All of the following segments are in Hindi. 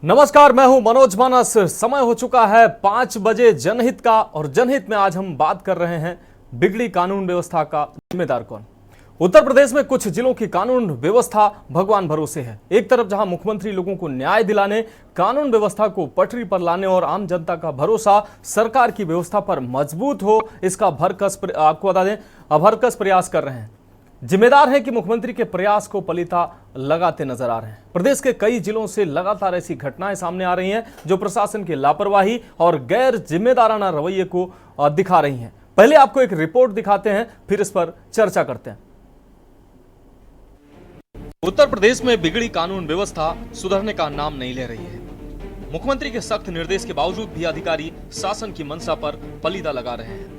नमस्कार, मैं हूं मनोज मानस। समय हो चुका है 5 बजे जनहित का, और जनहित में आज हम बात कर रहे हैं बिगड़ी कानून व्यवस्था का जिम्मेदार कौन। उत्तर प्रदेश में कुछ जिलों की कानून व्यवस्था भगवान भरोसे है। एक तरफ जहां मुख्यमंत्री लोगों को न्याय दिलाने, कानून व्यवस्था को पटरी पर लाने और आम जनता का भरोसा सरकार की व्यवस्था पर मजबूत हो, इसका भरकस प्रयास कर रहे हैं। जिम्मेदार है कि मुख्यमंत्री के प्रयास को पलीता लगाते नजर आ रहे हैं। प्रदेश के कई जिलों से लगातार ऐसी घटनाएं सामने आ रही हैं जो प्रशासन की लापरवाही और गैर जिम्मेदाराना रवैये को दिखा रही हैं। पहले आपको एक रिपोर्ट दिखाते हैं, फिर इस पर चर्चा करते हैं। उत्तर प्रदेश में बिगड़ी कानून व्यवस्था सुधरने का नाम नहीं ले रही है। मुख्यमंत्री के सख्त निर्देश के बावजूद भी अधिकारी शासन की मंशा पर पलीता लगा रहे हैं।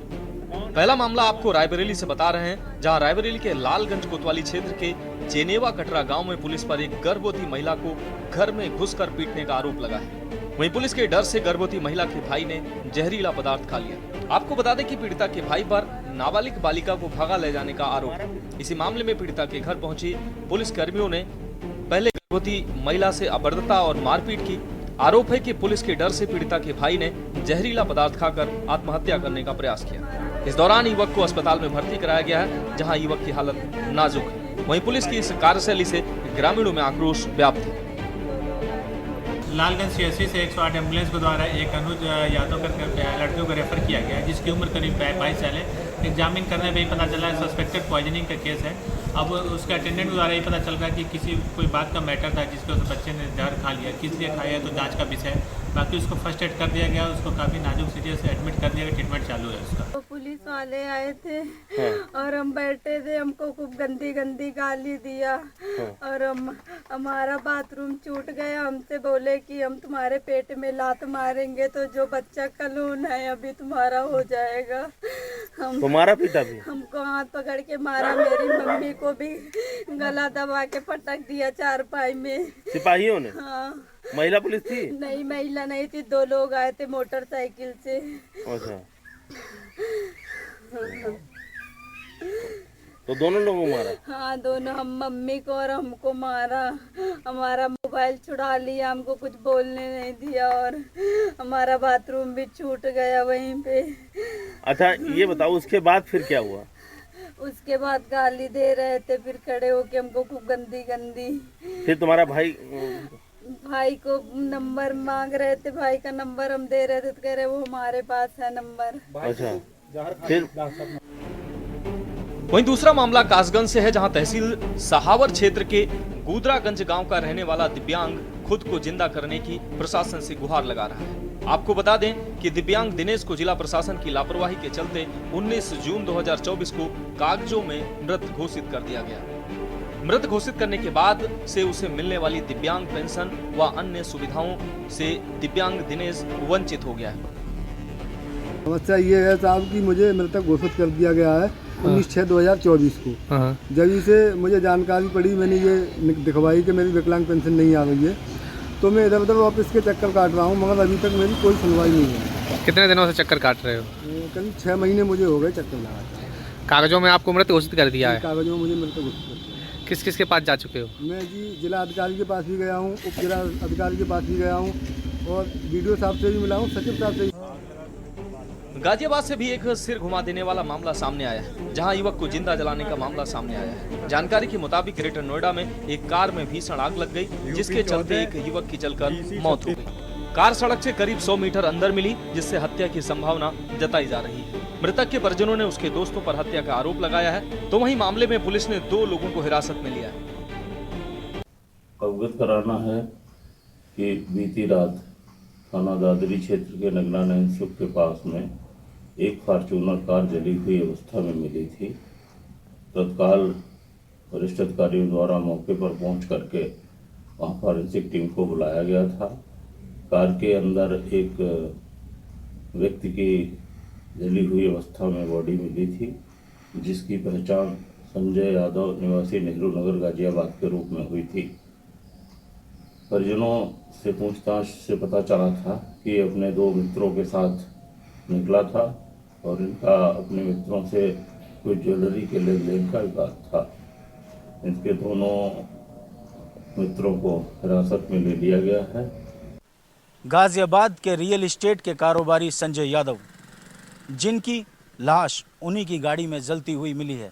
पहला मामला आपको रायबरेली से बता रहे हैं, जहां रायबरेली के लालगंज कोतवाली क्षेत्र के जेनेवा कटरा गांव में पुलिस पर एक गर्भवती महिला को घर में घुसकर पीटने का आरोप लगा है। वहीं पुलिस के डर से गर्भवती महिला के भाई ने जहरीला पदार्थ खा लिया। आपको बता दें कि पीड़िता के भाई पर नाबालिग बालिका को भगा ले जाने का आरोप है। इसी मामले में पीड़िता के घर पहुंची पुलिस कर्मियों ने पहले गर्भवती महिला से अभद्रता और मारपीट की। आरोप है कि पुलिस के डर से पीड़िता के भाई ने जहरीला पदार्थ खाकर आत्महत्या करने का प्रयास किया। इस दौरान युवक को अस्पताल में भर्ती कराया गया है, जहां युवक की हालत नाजुक है। वहीं पुलिस की इस कार्यशैली से ग्रामीणों में आक्रोश व्याप्त है। लालगंज सीएससी से 108 एम्बुलेंस के द्वारा एक अनुज यादव कर लड़कियों को रेफर किया गया है, जिसकी उम्र करीब 22 साल है। एग्जामिन करने में ही पता चला है सस्पेक्टेड पॉइजनिंग का केस है। अब उसके अटेंडेंट द्वारा ये पता चल रहा है कि कोई बात का मैटर था जिसके उस बच्चे ने जहर खा लिया। किस लिए खाया है तो जांच का विषय है। बाकी उसको फर्स्ट एड कर दिया गया, उसको काफ़ी नाजुक सीरियस एडमिट कर दिया गया, ट्रीटमेंट चालू है उसका। तो पुलिस वाले आए थे और हम बैठे थे, हमको खूब गंदी गंदी गाली दिया और हमारा बाथरूम छूट गया। हमसे बोले कि हम तुम्हारे पेट में लात मारेंगे तो जो बच्चा कलून है अभी तुम्हारा हो जाएगा। तुम्हारा पिता भी हमको हाथ पकड़ के मारा, मेरी मम्मी को भी गला दबा के पटक दिया चारपाई में। सिपाहियों ने? हाँ। महिला पुलिस थी? नहीं, महिला नहीं थी, 2 लोग आए थे मोटरसाइकिल से। अच्छा। तो दोनों लोगों को मारा? हाँ, दोनों, हम मम्मी को और हमको मारा। हमारा मोबाइल छुड़ा लिया, हमको कुछ बोलने नहीं दिया और हमारा बाथरूम भी छूट गया वहीं पे। अच्छा, ये बताओ उसके बाद फिर क्या हुआ? उसके बाद गाली दे रहे थे, फिर खड़े होके हमको खूब गंदी गंदी। फिर तुम्हारा भाई को नंबर मांग रहे थे, भाई का नंबर हम दे रहे थे तो कह रहे वो हमारे पास है नंबर। अच्छा, फिर वहीं दूसरा मामला कासगंज से है, जहां तहसील सहावर क्षेत्र के गुदरागंज गांव का रहने वाला दिव्यांग खुद को जिंदा करने की प्रशासन से गुहार लगा रहा है। आपको बता दें कि दिव्यांग दिनेश को जिला प्रशासन की लापरवाही के चलते 19 जून 2024 को कागजों में मृत घोषित कर दिया गया। मृत घोषित करने के बाद से उसे मिलने वाली दिव्यांग पेंशन व अन्य सुविधाओं से दिव्यांग दिनेश वंचित हो गया है। समस्या ये है साहब कि मुझे मृतक घोषित कर दिया गया है 19/6/2024 को। जब इसे मुझे जानकारी पड़ी, मैंने ये दिखवाई कि मेरी विकलांग पेंशन नहीं आ गई है, तो मैं इधर उधर ऑफिस के चक्कर काट रहा हूँ, मगर अभी तक मेरी कोई सुनवाई नहीं है। कितने दिनों से चक्कर काट रहे हो? करीब 6 महीने मुझे हो गए चक्कर लगाते। कागजों में आपको मृत घोषित कर दिया है? कागजों में मुझे मृतक घोषित कर दिया। किस किस के पास जा चुके हो? मैं जी जिला अधिकारी के पास भी गया हूँ, उप जिला अधिकारी के पास भी गया हूँ और BDO साहब से भी मिला हूँ, सचिव साहब से भी। गाजियाबाद से भी एक सिर घुमा देने वाला मामला सामने आया है, जहां युवक को जिंदा जलाने का मामला सामने आया है। जानकारी के मुताबिक ग्रेटर नोएडा में एक कार में भीषण आग लग गई, जिसके चलते एक युवक की जलकर मौत हो गई। कार सड़क से करीब 100 मीटर अंदर मिली, जिससे हत्या की संभावना जताई जा रही है। मृतक के परिजनों ने उसके दोस्तों पर हत्या का आरोप लगाया है, तो वहीं मामले में पुलिस ने 2 लोगों को हिरासत में लिया है। अवगत कराना है कि बीती रात थाना दादरी क्षेत्र के नगला नैन चौक के पास में एक फॉर्च्यूनर कार जली हुई अवस्था में मिली थी। तत्काल वरिष्ठ अधिकारियों द्वारा मौके पर पहुंच करके वहां फॉरेंसिक टीम को बुलाया गया था। कार के अंदर एक व्यक्ति की जली हुई अवस्था में बॉडी मिली थी, जिसकी पहचान संजय यादव निवासी नेहरू नगर गाजियाबाद के रूप में हुई थी। परिजनों से पूछताछ से पता चला था कि अपने 2 मित्रों के साथ निकला था और इनका अपने मित्रों से कुछ ज्वेलरी के लेन देन का विवाद था। इनके दोनों मित्रों को हिरासत में ले लिया गया है। गाजियाबाद के रियल एस्टेट के कारोबारी संजय यादव, जिनकी लाश उन्हीं की गाड़ी में जलती हुई मिली है।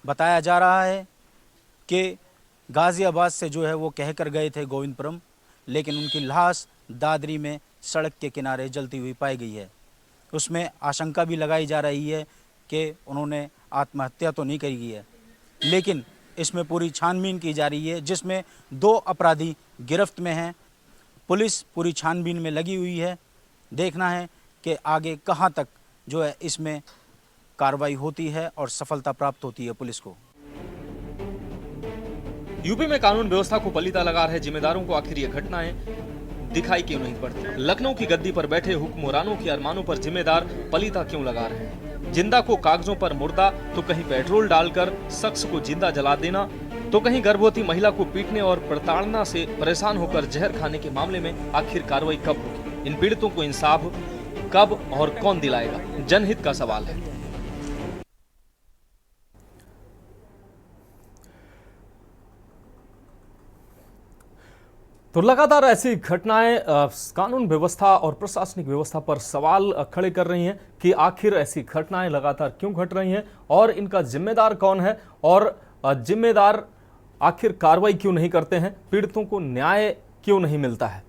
बताया जा रहा है कि गाजियाबाद से जो है वो कहकर गए थे गोविंदपुरम, लेकिन उनकी लाश दादरी में सड़क के किनारे जलती हुई पाई गई है। उसमें आशंका भी लगाई जा रही है कि उन्होंने आत्महत्या तो नहीं करी है, लेकिन इसमें पूरी छानबीन की जा रही है, जिसमें 2 अपराधी गिरफ्त में हैं। पुलिस पूरी छानबीन में लगी हुई है। देखना है कि आगे कहां तक जो है इसमें कार्रवाई होती है और सफलता प्राप्त होती है पुलिस को। यूपी में कानून व्यवस्था को पलीता लगा रहे जिम्मेदारों को आखिर ये घटनाएं दिखाई क्यों नहीं पड़ती? लखनऊ की गद्दी पर बैठे हुक्मरानों के अरमानों पर जिम्मेदार पलीता क्यों लगा रहे हैं? जिंदा को कागजों पर मुर्दा, तो कहीं पेट्रोल डालकर शख्स को जिंदा जला देना, तो कहीं गर्भवती महिला को पीटने और प्रताड़ना से परेशान होकर जहर खाने के मामले में आखिर कार्रवाई कब होगी? इन पीड़ितों को इंसाफ कब और कौन दिलाएगा? जनहित का सवाल है। तो लगातार ऐसी घटनाएं कानून व्यवस्था और प्रशासनिक व्यवस्था पर सवाल खड़े कर रही हैं कि आखिर ऐसी घटनाएं लगातार क्यों घट रही हैं और इनका जिम्मेदार कौन है और जिम्मेदार आखिर कार्रवाई क्यों नहीं करते हैं, पीड़ितों को न्याय क्यों नहीं मिलता है।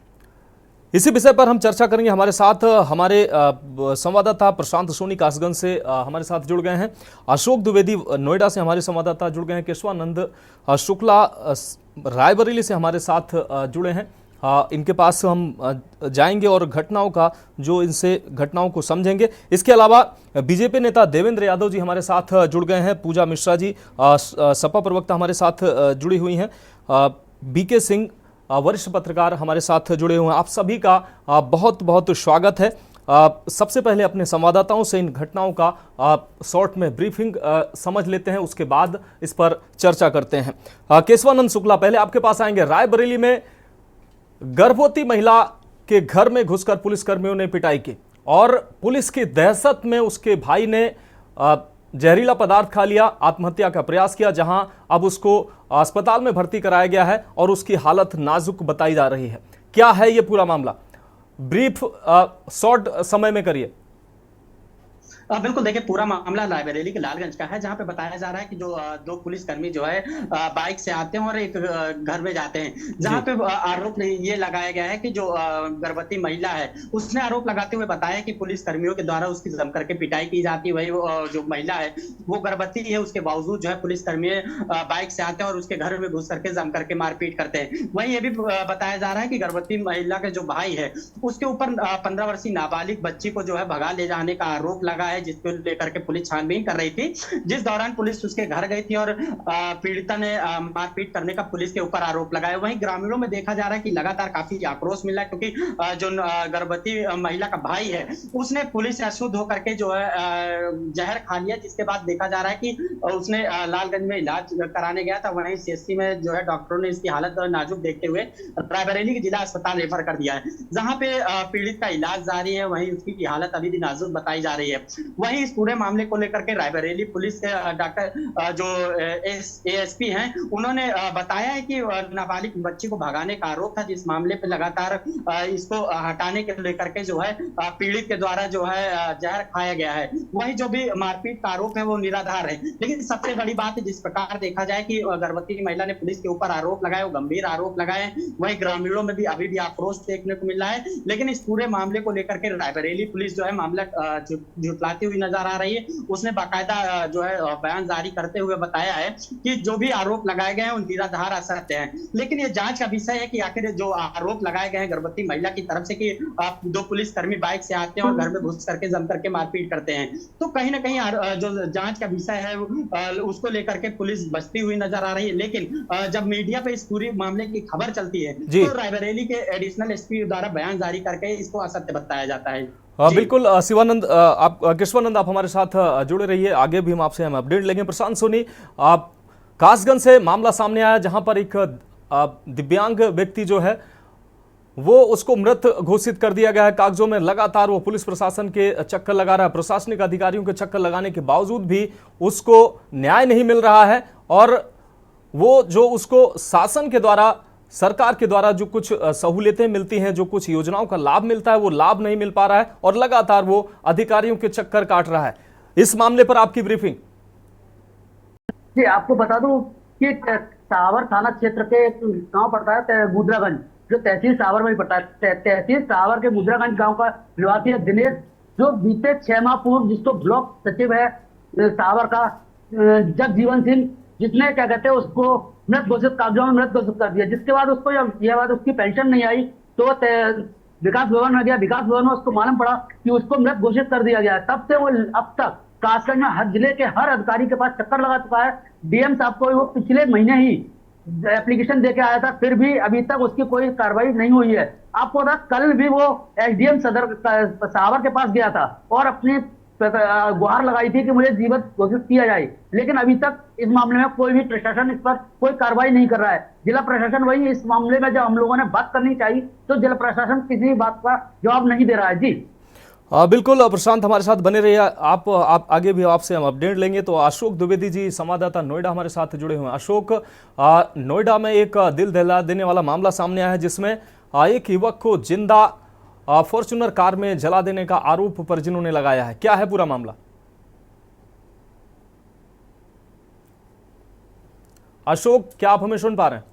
इसी विषय पर हम चर्चा करेंगे। हमारे साथ हमारे संवाददाता प्रशांत सोनी कासगंज से हमारे साथ जुड़ गए हैं। अशोक द्विवेदी नोएडा से हमारे संवाददाता जुड़ गए हैं। केशवानंद शुक्ला रायबरेली से हमारे साथ जुड़े हैं। इनके पास हम जाएंगे और घटनाओं का जो इनसे घटनाओं को समझेंगे। इसके अलावा बीजेपी नेता देवेंद्र यादव जी हमारे साथ जुड़ गए हैं। पूजा मिश्रा जी सपा प्रवक्ता हमारे साथ जुड़ी हुई हैं। बीके सिंह वरिष्ठ पत्रकार हमारे साथ जुड़े हुए हैं। आप सभी का बहुत बहुत स्वागत है। सबसे पहले अपने संवाददाताओं से इन घटनाओं का शॉर्ट में ब्रीफिंग समझ लेते हैं, उसके बाद इस पर चर्चा करते हैं। केशवानंद शुक्ला, पहले आपके पास आएंगे। रायबरेली में गर्भवती महिला के घर में घुसकर पुलिसकर्मियों ने पिटाई की और पुलिस की दहशत में उसके भाई ने जहरीला पदार्थ खा लिया, आत्महत्या का प्रयास किया, जहां अब उसको अस्पताल में भर्ती कराया गया है और उसकी हालत नाजुक बताई जा रही है। क्या है ये पूरा मामला? ब्रीफ शॉर्ट समय में करिए। बिल्कुल, देखिए पूरा मामला रायबरेली के लालगंज का है, जहां पे बताया जा रहा है कि जो 2 पुलिसकर्मी जो है बाइक से आते हैं और एक घर में जाते हैं, जहां पे आरोप ये लगाया गया है कि जो गर्भवती महिला है उसने आरोप लगाते हुए बताया कि पुलिसकर्मियों के द्वारा उसकी जम करके पिटाई की जाती है। वही जो महिला है वो गर्भवती है, उसके बावजूद जो है पुलिसकर्मी बाइक से आते हैं और उसके घर में घुस करके जम करके मारपीट करते हैं। वहीं ये भी बताया जा रहा है कि गर्भवती महिला के जो भाई है उसके ऊपर 15 वर्षीय नाबालिग बच्ची को जो है भगा ले जाने का आरोप लगा है, जिसको लेकर के पुलिस छानबीन कर रही थी, जिस दौरान पुलिस उसके घर गई थी और पीड़िता ने मारपीट करने का पुलिस के ऊपर आरोप लगाया। वहीं ग्रामीणों में देखा जा रहा है कि लगातार काफी आक्रोश मिला है, क्योंकि जो गर्भवती महिला का भाई है उसने पुलिस से अशुद्ध होकर के जो है जहर खा लिया, जिसके बाद देखा जा रहा है कि उसने लालगंज में इलाज कराने गया था। वहीं सीएससी में जो है डॉक्टरों ने इसकी हालत नाजुक देखते हुए रायबरेली के जिला अस्पताल रेफर कर दिया है, जहां पे पीड़ित का इलाज जारी है। वहीं उसकी हालत अभी भी नाजुक बताई जा रही है। वहीं इस पूरे मामले को लेकर के रायबरेली पुलिस के डॉक्टर जो एएसपी हैं उन्होंने बताया है कि नाबालिग बच्ची को भगाने का आरोप था, जिस मामले पे लगातार इसको हटाने के लेकर के जो है पीड़ित के द्वारा जो है जहर खाया गया है। वहीं जो भी मारपीट का आरोप है वो निराधार है। लेकिन सबसे बड़ी बात है, जिस प्रकार देखा जाए कि गर्भवती महिला ने पुलिस के ऊपर आरोप लगाए, वो गंभीर आरोप लगाए, वहीं ग्रामीणों में भी अभी भी आक्रोश देखने को मिला है। लेकिन इस पूरे मामले को लेकर के रायबरेली पुलिस जो है मामला झुटलाती हुई नजर आ रही है। उसने बाकायदा जो है बयान जारी करते हुए बताया है कि जो भी आरोप लगाए गए हैं उन निराधार असत्य हैं। लेकिन ये जांच का विषय है कि आखिर जो आरोप लगाए गए हैं गर्भवती महिला की तरफ से कि 2 पुलिसकर्मी बाइक से आते हैं और घर में घुस करके जम करके मारपीट करते हैं, तो कहीं ना कहीं जो जांच का विषय है उसको लेकर के पुलिस बचती हुई नजर आ रही है। लेकिन जब मीडिया पे इस पूरी मामले की खबर चलती है तो रायबरेली के एडिशनल एसपी द्वारा बयान जारी करके इसको असत्य बताया जाता है। बिल्कुल शिवानंद, आप केशवानंद आप हमारे साथ जुड़े रहिए, आगे भी हम आपसे अपडेट लेंगे। प्रशांत सोनी, आप कासगंज से मामला सामने आया जहां पर एक दिव्यांग व्यक्ति जो है वो उसको मृत घोषित कर दिया गया है कागजों में। लगातार वो पुलिस प्रशासन के चक्कर लगा रहा है, प्रशासनिक अधिकारियों के चक्कर लगाने के बावजूद भी उसको न्याय नहीं मिल रहा है और वो जो उसको शासन के द्वारा सरकार के द्वारा जो कुछ सहूलियतें मिलती हैं, जो कुछ योजनाओं का लाभ मिलता है, वो लाभ नहीं मिल पा रहा है और लगातार वो अधिकारियों के चक्कर काट रहा है। इस मामले पर आपकी ब्रीफिंग। जी, आपको बता दूं कि सावर थाना क्षेत्र के गांव पड़ता है गुजरागंज, जो तहसील सावर में ही पड़ता है। तहसील सावर के गुजरागंज गांव का निवासी है दिनेश, जो बीते 6 माह पूर्व जिसको ब्लॉक सचिव है सावर का जगजीवन सिंह, जिसने क्या कहते हैं उसको मृत घोषित, कागजों में मृत घोषित कर दिया। जिसके बाद उसको यह बात उसकी पेंशन नहीं आई तो विकास भवन में गया। विकास भवन में उसको मालूम पड़ा कि उसको मृत घोषित कर दिया गया। तब से वो अब तक कासगंज में हर जिले के हर अधिकारी के पास चक्कर लगा चुका है। डीएम साहब को वो पिछले महीने ही एप्लीकेशन देके आया था, फिर भी अभी तक उसकी कोई कार्रवाई नहीं हुई है। आपको बता, कल भी वो एसडीएम सदर सावर के पास गया था और अपनी गुहार लगाई थी कि मुझे जीवित घोषित किया जाए, लेकिन अभी तक इस मामले में कोई भी प्रशासन इस पर कोई कार्रवाई नहीं कर रहा है। जिला प्रशासन वही इस मामले में जब हम लोगों ने बात करनी चाहिए तो जिला प्रशासन किसी बात का जवाब नहीं दे रहा है। जी बिल्कुल प्रशांत, हमारे साथ बने रहिए। आप आगे भी आपसे हम अपडेट लेंगे। तो अशोक द्विवेदी जी, संवाददाता नोएडा, हमारे साथ जुड़े हुए हैं। अशोक, नोएडा में एक दिल दहला देने वाला मामला सामने आया है, जिसमें एक युवक को जिंदा फॉर्च्यूनर कार में जला देने का आरोप परिजनों ने लगाया है। क्या है पूरा मामला? अशोक, क्या आप हमें सुन पा रहे हैं?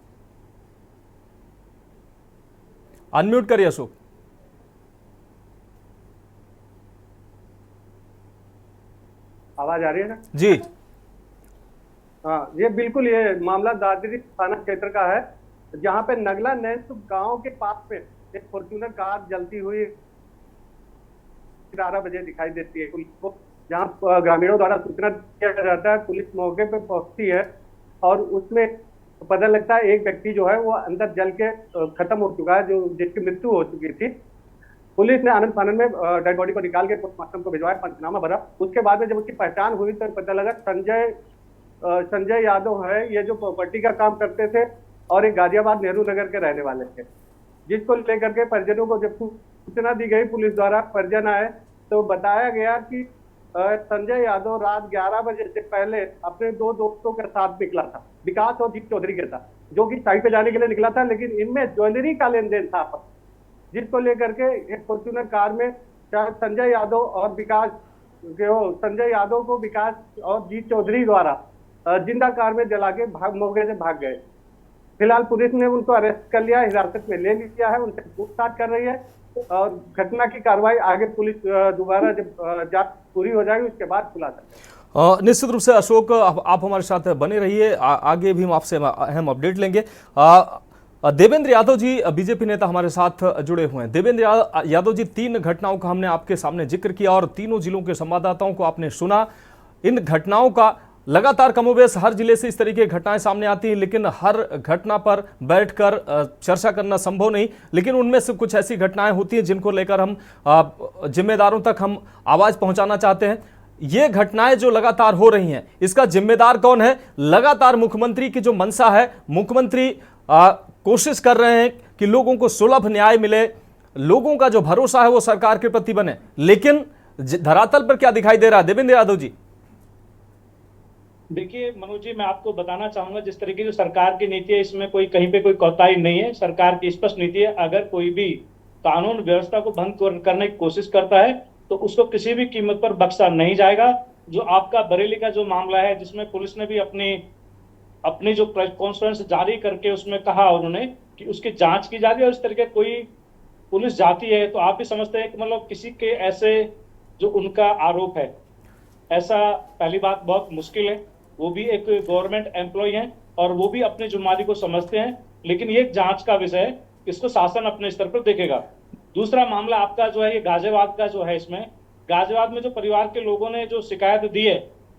अनम्यूट करिए अशोक। आवाज आ रही है ना? जी हाँ, ये बिल्कुल ये मामला दादरी थाना क्षेत्र का है, जहाँ पे नगला नैन गांव के पास में एक फॉर्च्यूनर कार जलती हुई 11 बजे दिखाई देती है पुलिस को। जहाँ ग्रामीणों द्वारा सूचना दिया जाता है, पुलिस मौके पर पहुंचती है और उसमें पता लगता है एक व्यक्ति जो है वो अंदर जल के खत्म हो चुका है, जो जिसकी मृत्यु हो चुकी थी। पुलिस ने आनंद फानंद में डेड बॉडी को निकाल के पोस्टमार्टम को भिजवाया, पंचनामा भरा। उसके बाद में जब उसकी पहचान हुई तो पता लगा संजय यादव है, ये जो प्रॉपर्टी का काम करते थे और एक गाजियाबाद नेहरू नगर के रहने वाले थे। जिसको लेकर के परिजनों को जब सूचना दी गई पुलिस द्वारा, परिजन आए तो बताया गया कि संजय यादव रात 11 बजे से पहले अपने 2 दोस्तों के साथ निकला था, विकास और जीत चौधरी के साथ, जो कि साइट पे जाने के लिए निकला था, लेकिन इनमें ज्वेलरी का लेन देन था। जिसको लेकर के एक फॉर्च्यूनर कार में संजय यादव और विकास, संजय यादव को विकास और जीत चौधरी द्वारा जिंदा कार में जला के मौके से भाग गए। फिलहाल पुलिस ने उनको अरेस्ट कर लिया, हिरासत में ले लिया है, उनसे पूछताछ कर रही है और घटना की कार्रवाई आगे पुलिस दोबारा जब जांच पूरी हो जाएगी उसके बाद खुलासा। निश्चित रूप से अशोक, आप हमारे साथ बने रहिए, आगे भी हम आपसे अहम अपडेट लेंगे। देवेंद्र यादव जी, बीजेपी नेता, हमारे साथ जुड़े हुए हैं। देवेंद्र यादव जी, 3 घटनाओं का हमने आपके सामने जिक्र किया और तीनों जिलों के संवाददाताओं को आपने सुना। इन घटनाओं का लगातार कमोबेश हर जिले से इस तरीके की घटनाएं सामने आती हैं, लेकिन हर घटना पर बैठकर चर्चा करना संभव नहीं। लेकिन उनमें से कुछ ऐसी घटनाएं होती हैं जिनको लेकर हम जिम्मेदारों तक हम आवाज पहुंचाना चाहते हैं। ये घटनाएं जो लगातार हो रही हैं, इसका जिम्मेदार कौन है? लगातार मुख्यमंत्री की जो मंशा है, मुख्यमंत्री कोशिश कर रहे हैं कि लोगों को सुलभ न्याय मिले, लोगों का जो भरोसा है वो सरकार के प्रति बने, लेकिन धरातल पर क्या दिखाई दे रहा है? देवेंद्र यादव जी। देखिए मनोज जी, मैं आपको बताना चाहूंगा, जिस तरीके की सरकार की नीति है, इसमें कोई कहीं पे कोई कोताही नहीं है। सरकार की स्पष्ट नीति है, अगर कोई भी कानून व्यवस्था को भंग करने की कोशिश करता है तो उसको किसी भी कीमत पर बख्शा नहीं जाएगा। जो आपका बरेली का जो मामला है, जिसमें पुलिस ने भी अपनी जो प्रेस कॉन्फ्रेंस जारी करके उसमें कहा उन्होंने कि उसकी जांच की जा रही है, और इस तरीके कोई पुलिस जाती है तो आप भी समझते हैं कि मतलब किसी के ऐसे जो उनका आरोप है, ऐसा पहली बात बहुत मुश्किल है। वो भी एक गवर्नमेंट एम्प्लॉय हैं और वो भी अपनी जिम्मेदारी को समझते हैं, लेकिन ये एक जांच का विषय है, इसको शासन अपने स्तर पर देखेगा। दूसरा मामला आपका जो है ये गाजियाबाद का जो है, इसमें गाजियाबाद में जो परिवार के लोगों ने जो शिकायत दी है,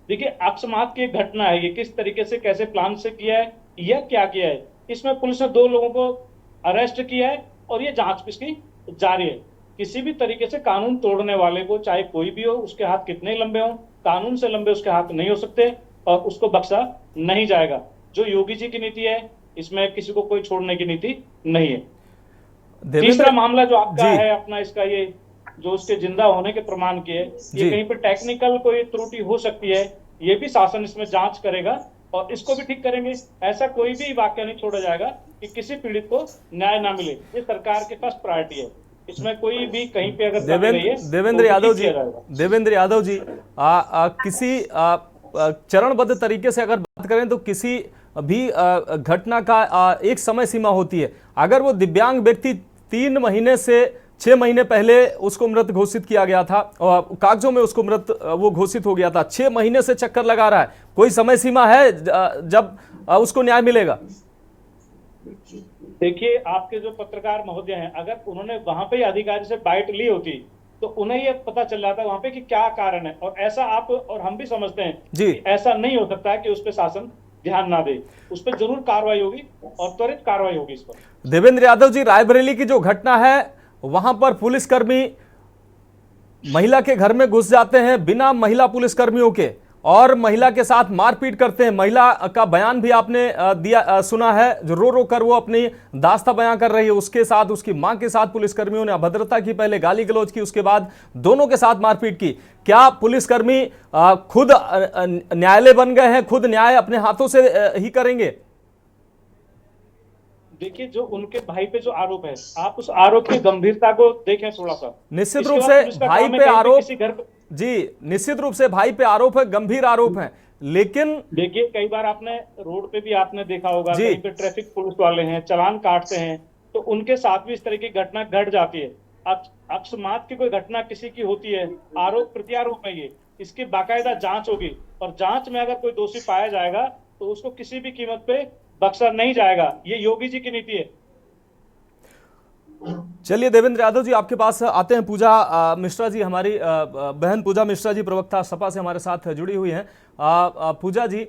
देखिए अकस्मात की एक घटना है, ये किस तरीके से कैसे प्लान से किया है या क्या किया है, इसमें पुलिस ने 2 लोगों को अरेस्ट किया है और ये जांच इसकी जारी है। किसी भी तरीके से कानून तोड़ने वाले को, चाहे कोई भी हो, उसके हाथ कितने लंबे हों, कानून से लंबे उसके हाथ नहीं हो सकते और उसको बख्शा नहीं जाएगा। जो योगी जी की नीति है, इसमें किसी को कोई छोड़ने की नीति नहीं है। तीसरा मामला जो आपका है अपना, इसका ये जो उसके जिंदा होने के प्रमाण की है, ये कहीं पर टेक्निकल कोई त्रुटि हो सकती है, ये भी शासन इसमें जांच करेगा और इसको भी ठीक करेंगे। ऐसा कोई भी वाक्य नहीं छोड़ा जाएगा कि किसी पीड़ित को न्याय ना मिले। ये सरकार की फर्स्ट प्रायोरिटी है। इसमें कोई भी कहीं पे अगर कमी रही है, देवेंद्र यादव जी किसी चरणबद्ध तरीके से अगर बात करें तो किसी भी घटना का एक समय सीमा होती है। अगर वो दिव्यांग व्यक्ति 3 महीने से 6 महीने पहले उसको मृत घोषित किया गया था और कागजों में उसको मृत वो घोषित हो गया था, 6 महीने से चक्कर लगा रहा है, कोई समय सीमा है जब उसको न्याय मिलेगा? देखिए, आपके जो पत्रकार महोदय हैं, अगर उन्होंने वहां पे अधिकारी से बाइट ली होती तो उन्हें ये पता चल जाता वहां पे कि क्या कारण है। और ऐसा आप और हम भी समझते हैं जी, ऐसा नहीं हो सकता है कि उस पर शासन ध्यान ना दे। उस पर जरूर कार्रवाई होगी और त्वरित कार्रवाई होगी इस पर। देवेंद्र यादव जी, रायबरेली की जो घटना है वहां पर पुलिसकर्मी महिला के घर में घुस जाते हैं बिना महिला पुलिसकर्मियों के और महिला के साथ मारपीट करते हैं। महिला का बयान भी आपने सुना है, जो रो रो कर वो अपनी दास्ता बयां कर रही है। उसके साथ उसकी मां के साथ पुलिसकर्मियों ने अभद्रता की, पहले गाली गलौज की, उसके बाद दोनों के साथ मारपीट की। क्या पुलिसकर्मी खुद न्यायालय बन गए हैं, खुद न्याय अपने हाथों से ही करेंगे? देखिए, जो उनके भाई पे जो आरोप है, आप उस आरोप की गंभीरता को देखें थोड़ा सा। निश्चित रूप से भाई पे आरोप निश्चित रूप से भाई पे आरोप है, गंभीर आरोप है, लेकिन देखिए कई बार आपने रोड पे भी आपने देखा होगा, कहीं पे ट्रैफिक पुलिस वाले हैं, चालान काटते हैं, तो उनके साथ भी इस तरह की घटना घट जाती है। अकस्मात की कोई घटना किसी की होती है, आरोप प्रत्यारोप है, ये इसकी बाकायदा जांच होगी और जांच में अगर कोई दोषी पाया जाएगा तो उसको किसी भी कीमत पे बख्शा नहीं जाएगा। ये योगी जी की नीति है। चलिए देवेंद्र यादव जी, आपके पास आते हैं। पूजा मिश्रा जी, हमारी बहन पूजा मिश्रा जी प्रवक्ता सपा से हमारे साथ जुड़ी हुई हैं। पूजा जी,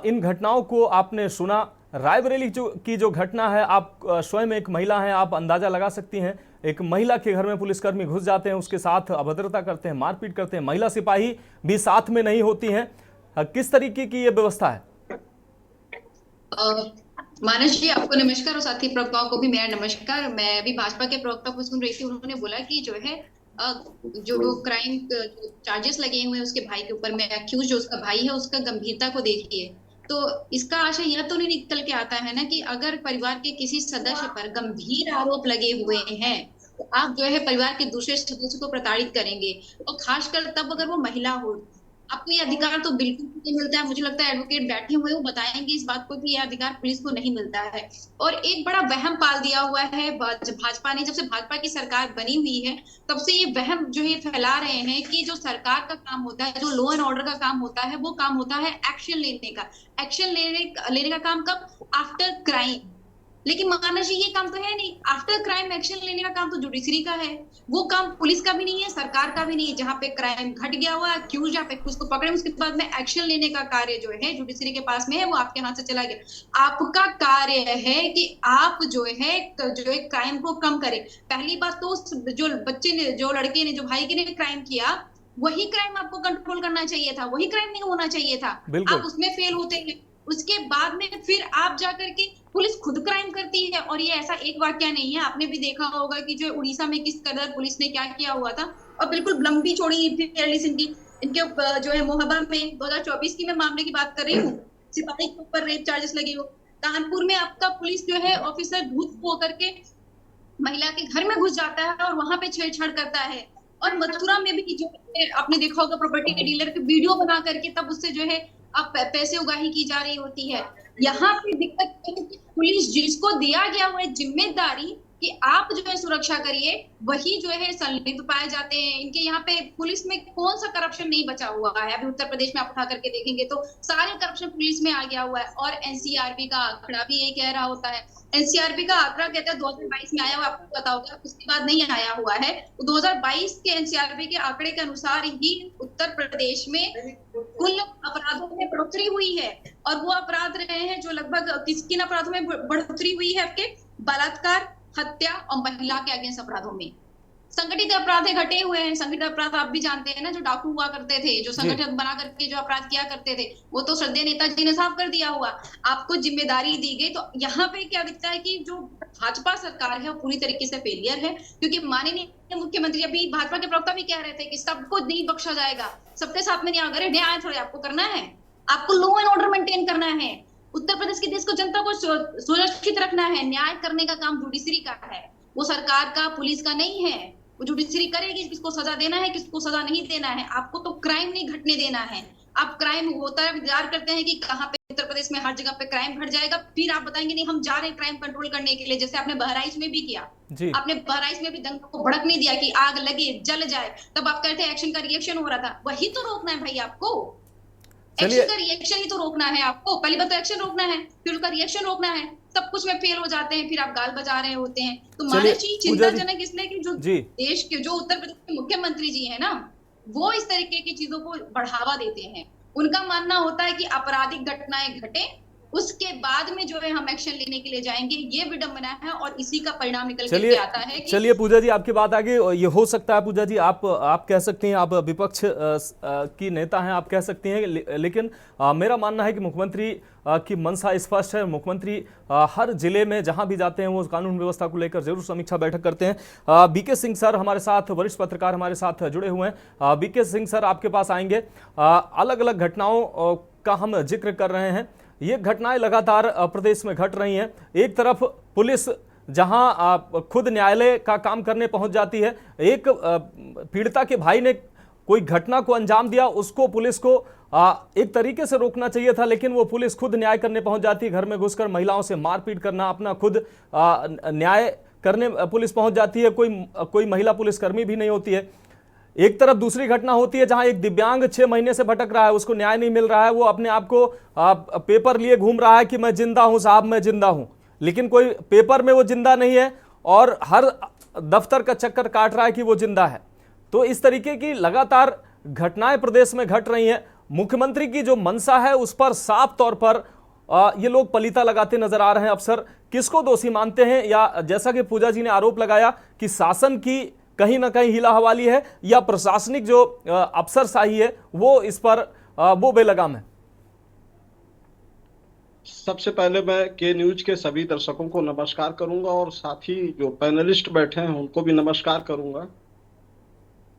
इन घटनाओं को आपने सुना, रायबरेली की जो घटना है, आप स्वयं एक महिला हैं, आप अंदाजा लगा सकती हैं, एक महिला के घर में पुलिसकर्मी घुस जाते हैं, उसके साथ अभद्रता करते हैं, मारपीट करते हैं, महिला सिपाही भी साथ में नहीं होती हैं। किस तरीके की ये व्यवस्था है? मानस जी, आपको नमस्कार और साथी प्रवक्ताओं को भी मेरा नमस्कार। मैं भी भाजपा के प्रवक्ता को सुन रही थी, उन्होंने बोला कि जो है जो क्राइम चार्जेस लगे हुए हैं उसके भाई के ऊपर में, एक्यूज जो उसका भाई है उसका गंभीरता को देखिए। तो इसका आशय यह तो नहीं निकल के आता है ना कि अगर परिवार के किसी सदस्य पर गंभीर आरोप लगे हुए हैं तो आप जो है परिवार के दूसरे सदस्य को प्रताड़ित करेंगे, और खासकर तब अगर वो महिला हो। आपको ये अधिकार तो बिल्कुल नहीं मिलता है। मुझे लगता है एडवोकेट बैठे हुए वो बताएंगे इस बात को कि ये अधिकार पुलिस को नहीं मिलता है। और एक बड़ा वहम पाल दिया हुआ है भाजपा ने, जब से भाजपा की सरकार बनी हुई है तब से ये वहम जो है फैला रहे हैं कि जो सरकार का काम होता है, जो लॉ एंड ऑर्डर का काम होता है, वो काम होता है एक्शन लेने का। एक्शन लेने का काम कब? After crime. लेकिन मानस जी, ये काम तो है नहीं। आफ्टर क्राइम एक्शन लेने का काम तो जुडिशरी का है, वो काम पुलिस का भी नहीं है, सरकार का भी नहीं है। जहाँ पे क्राइम घट गया हुआ, एक्यूज आप उसको पकड़े, उसके बाद में एक्शन लेने का कार्य जो है जुडिशरी के पास में है, वो आपके हाथ से चला गया। आपका कार्य है कि आप जो है क्राइम को कम करें। पहली बात तो जो बच्चे ने, जो लड़के ने, जो भाई ने क्राइम किया, वही क्राइम आपको कंट्रोल करना चाहिए था, वही क्राइम नहीं होना चाहिए था। आप उसमें फेल होते हैं। उसके बाद में फिर आप जाकर के पुलिस खुद क्राइम करती है। और ये ऐसा एक वाकया नहीं है, आपने भी देखा होगा कि जो उड़ीसा में किस कदर पुलिस ने क्या किया हुआ था, और बिल्कुल लंबी चौड़ी इनके जो है मोहब्बा में 2024 की मैं मामले की बात कर रही हूँ, सिपाही के ऊपर रेप चार्जेस लगे हो। कानपुर में आपका पुलिस जो है ऑफिसर धूत होकर के महिला के घर में घुस जाता है और वहां पे छेड़छाड़ करता है। और मथुरा में भी जो आपने देखा होगा प्रॉपर्टी के डीलर के वीडियो बना करके तब उससे जो है अब पैसे उगाही की जा रही होती है। यहाँ पे दिक्कत है कि पुलिस जिसको दिया गया हुआ है जिम्मेदारी कि आप जो है सुरक्षा करिए, वही जो है संलिप्त पाए जाते हैं। इनके यहाँ पे पुलिस में कौन सा करप्शन नहीं बचा हुआ है? अभी उत्तर प्रदेश में आप उठा करके देखेंगे तो सारे करप्शन पुलिस में आ गया हुआ है। और एनसीआरबी का आंकड़ा भी यही कह रहा होता है। एनसीआरबी का आंकड़ा कहता है 2022 में आया हुआ, आपको पता होगा, उसके बाद नहीं आया हुआ है। 2022 के एनसीआरबी के आंकड़े के अनुसार ही उत्तर प्रदेश में कुल अपराधों में बढ़ोतरी हुई है। और वो अपराध रहे हैं जो लगभग किन अपराधों में बढ़ोतरी हुई है? आपके बलात्कार, हत्या और महिला के अगेंस्ट अपराधों में। संगठित अपराध घटे हुए हैं। संगठित अपराध आप भी जानते हैं ना, जो डाकू हुआ करते थे, जो संगठन बना करके जो अपराध किया करते थे, वो तो श्रद्धेय नेताजी ने साफ कर दिया हुआ। आपको जिम्मेदारी दी गई। तो यहाँ पे क्या दिखता है कि जो भाजपा सरकार है वो पूरी तरीके से फेलियर है। क्योंकि माननीय मुख्यमंत्री अभी भाजपा के प्रवक्ता भी कह रहे थे कि सबको नहीं बख्शा जाएगा, सबके साथ में नहीं। अगर न्याय थोड़े आपको करना है, आपको लॉ एंड ऑर्डर मेंटेन करना है। उत्तर प्रदेश के देश को, जनता को सुरक्षित रखना है। न्याय करने का काम जुडिशरी का है, वो सरकार का, पुलिस का नहीं है। वो जुडिशरी करेगी किसको सजा देना है, किसको सजा नहीं देना है। आपको तो क्राइम नहीं घटने देना है। आप क्राइम होता है, इंतजार करते हैं कि कहाँ पे उत्तर प्रदेश में हर जगह पे क्राइम घट जाएगा, फिर आप बताएंगे नहीं हम जा रहे हैं क्राइम कंट्रोल करने के लिए। जैसे आपने बहराइच में भी किया, आपने बहराइच में भी दंगा को भड़क नहीं दिया कि आग लगे जल जाए, तब आप कहते हैं एक्शन का रिएक्शन हो रहा था। वही तो रोकना है भाई आपको, एक्शन का रिएक्शन ही तो रोकना है आपको। पहली बात तो एक्शन रोकना है, फिर उसका रिएक्शन रोकना है। सब कुछ में फेल हो जाते हैं, फिर आप गाल बजा रहे होते हैं। तो माने चीज चिंताजनक इसलिए कि जो देश के, जो उत्तर प्रदेश के मुख्यमंत्री जी है ना, वो इस तरीके की चीजों को बढ़ावा देते हैं। उनका मानना होता है कि आपराधिक घटनाएं घटे, उसके बाद में जो है हम एक्शन लेने के लिए जाएंगे। ये विडंबना है और इसी का परिणाम निकल के आता है कि चलिए पूजा जी, आपकी बात आगे ये हो सकता है। पूजा जी, आप कह सकती हैं, आप विपक्ष की नेता हैं, आप कह सकती हैं, लेकिन मेरा मानना है कि मुख्यमंत्री की मंशा स्पष्ट है। मुख्यमंत्री हर जिले में जहां भी जाते हैं वो कानून व्यवस्था को लेकर जरूर समीक्षा बैठक करते हैं। बीके सिंह सर हमारे साथ, वरिष्ठ पत्रकार हमारे साथ जुड़े हुए हैं। बीके सिंह सर, आपके पास आएंगे। अलग अलग घटनाओं का हम जिक्र कर रहे हैं। ये घटनाएं लगातार प्रदेश में घट रही हैं। एक तरफ पुलिस जहां खुद न्यायालय का काम करने पहुंच जाती है, एक पीड़िता के भाई ने कोई घटना को अंजाम दिया, उसको पुलिस को एक तरीके से रोकना चाहिए था, लेकिन वो पुलिस खुद न्याय करने पहुंच जाती है। घर में घुसकर महिलाओं से मारपीट करना, अपना खुद न्याय करने पुलिस पहुंच जाती है। कोई महिला पुलिसकर्मी भी नहीं होती है। एक तरफ दूसरी घटना होती है जहां एक दिव्यांग 6 महीने से भटक रहा है, उसको न्याय नहीं मिल रहा है, वो अपने आप को पेपर लिए घूम रहा है कि मैं जिंदा हूं साहब, मैं जिंदा हूं, लेकिन कोई पेपर में वो जिंदा नहीं है और हर दफ्तर का चक्कर काट रहा है कि वो जिंदा है। तो इस तरीके की लगातार घटनाएं प्रदेश में घट रही हैं। मुख्यमंत्री की जो मंशा है उस पर साफ तौर पर ये लोग पलीता लगाते नजर आ रहे हैं। अफसर किसको दोषी मानते हैं, या जैसा कि पूजा जी ने आरोप लगाया कि शासन की कहीं ना कहीं हिला हवाली है, या प्रशासनिक जो अफसरशाही है वो इस पर वो बेलगाम है? सबसे पहले मैं के न्यूज के सभी दर्शकों को नमस्कार करूंगा और साथ ही जो पैनलिस्ट बैठे हैं उनको भी नमस्कार करूंगा।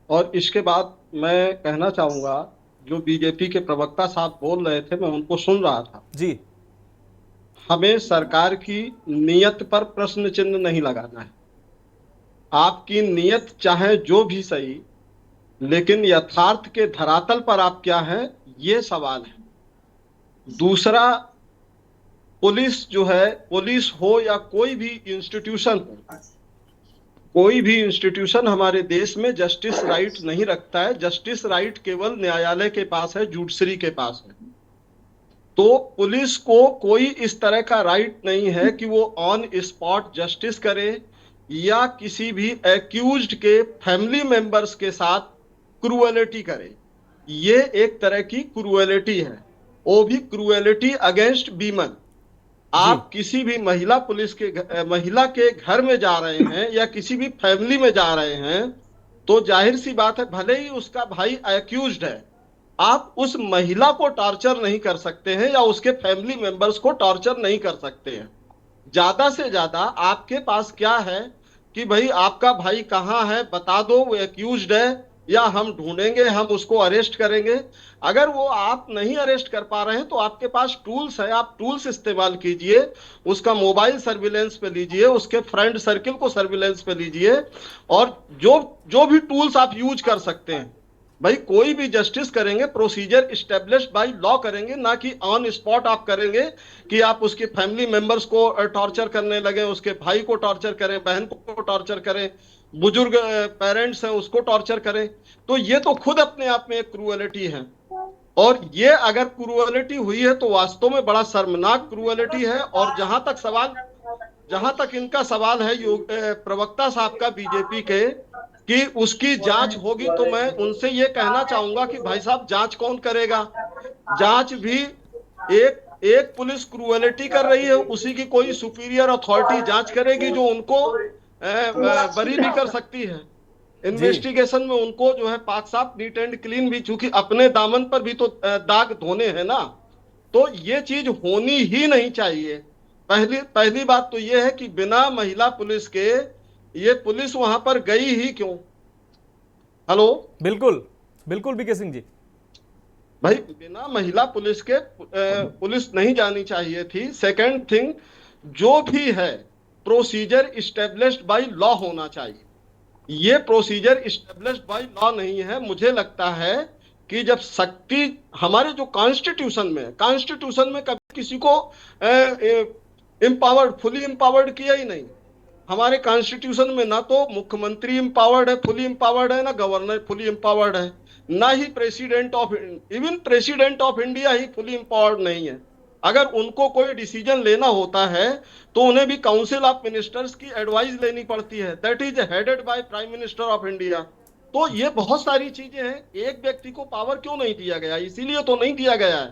और इसके बाद मैं कहना चाहूंगा, जो बीजेपी के प्रवक्ता साहब बोल रहे थे, मैं उनको सुन रहा था जी। हमें सरकार की नीयत पर प्रश्न चिन्ह नहीं लगाना है। आपकी नीयत चाहे जो भी सही, लेकिन यथार्थ के धरातल पर आप क्या है, ये सवाल है। दूसरा, पुलिस जो है, पुलिस हो या कोई भी इंस्टीट्यूशन हो, कोई भी इंस्टीट्यूशन हमारे देश में जस्टिस राइट नहीं रखता है। जस्टिस राइट केवल न्यायालय के पास है, जुडिशरी के पास है। तो पुलिस को कोई इस तरह का राइट नहीं है कि वो ऑन स्पॉट जस्टिस करे या किसी भी एक्यूज्ड के फैमिली मेंबर्स के साथ क्रूएलिटी करे। ये एक तरह की क्रूएलिटी है, वो भी क्रूएलिटी अगेंस्ट वीमेन। आप किसी भी महिला महिला के घर में जा रहे हैं या किसी भी फैमिली में जा रहे हैं, तो जाहिर सी बात है, भले ही उसका भाई एक्यूज्ड है, आप उस महिला को टॉर्चर नहीं कर सकते हैं या उसके फैमिली मेंबर्स को टॉर्चर नहीं कर सकते हैं। ज्यादा से ज्यादा आपके पास क्या है कि भाई आपका भाई कहाँ है, बता दो, वो एक्यूज्ड है या हम ढूंढेंगे, हम उसको अरेस्ट करेंगे। अगर वो आप नहीं अरेस्ट कर पा रहे हैं तो आपके पास टूल्स है, आप टूल्स इस्तेमाल कीजिए। उसका मोबाइल सर्विलेंस पे लीजिए, उसके फ्रेंड सर्किल को सर्विलेंस पे लीजिए, और जो भी टूल्स आप यूज कर सकते हैं। भाई कोई भी जस्टिस करेंगे, प्रोसीजर इस्टेब्लिश्ड बाय लॉ करेंगे, ना कि ऑन स्पॉट आप करेंगे कि आप उसके फैमिली मेंबर्स को टॉर्चर करने लगे, उसके भाई को टॉर्चर करें, बहन को टॉर्चर करें, बुजुर्ग पेरेंट्स हैं उसको टॉर्चर करें। तो ये तो खुद अपने आप में एक क्रूएलिटी है, और ये अगर क्रूएलिटी हुई है तो वास्तव में बड़ा शर्मनाक क्रूएलिटी है। और जहां तक इनका सवाल है प्रवक्ता साहब का बीजेपी के, कि उसकी जांच होगी, तो मैं उनसे ये कहना चाहूंगा कि भाई साहब जांच कौन करेगा? जांच भी एक पुलिस क्रूएलिटी कर रही है, उसी की कोई सुपीरियर अथॉरिटी जांच करेगी जो उनको बरी भी कर सकती है। इन्वेस्टिगेशन में उनको जो है पाक साफ, नीट एंड क्लीन भी, चूंकि अपने दामन पर भी तो दाग धोने हैं ना, तो ये चीज होनी ही नहीं चाहिए। पहली बात तो ये है कि बिना महिला पुलिस के ये पुलिस वहां पर गई ही क्यों? हेलो, बिल्कुल बीके सिंह जी। भाई बिना महिला पुलिस के पुलिस नहीं जानी चाहिए थी। सेकंड थिंग, जो भी है प्रोसीजर इस्टेब्लिश्ड बाय लॉ होना चाहिए। ये प्रोसीजर इस्टेब्लिश्ड बाय लॉ नहीं है। मुझे लगता है कि जब शक्ति हमारे जो कॉन्स्टिट्यूशन में कभी किसी को फुली एम्पावर्ड किया ही नहीं। हमारे कॉन्स्टिट्यूशन में ना तो मुख्यमंत्री एम्पावर्ड है, फुली एम्पावर्ड है, ना गवर्नर फुली एम्पावर्ड है, ना ही प्रेसिडेंट ऑफ इंडिया ही फुली एम्पावर्ड नहीं है। अगर उनको कोई डिसीजन लेना होता है तो उन्हें भी काउंसिल ऑफ मिनिस्टर्स की एडवाइस लेनी पड़ती है, that is headed by prime minister of India. तो ये बहुत सारी चीजें हैं। एक व्यक्ति को पावर क्यों नहीं दिया गया? इसीलिए तो नहीं दिया गया है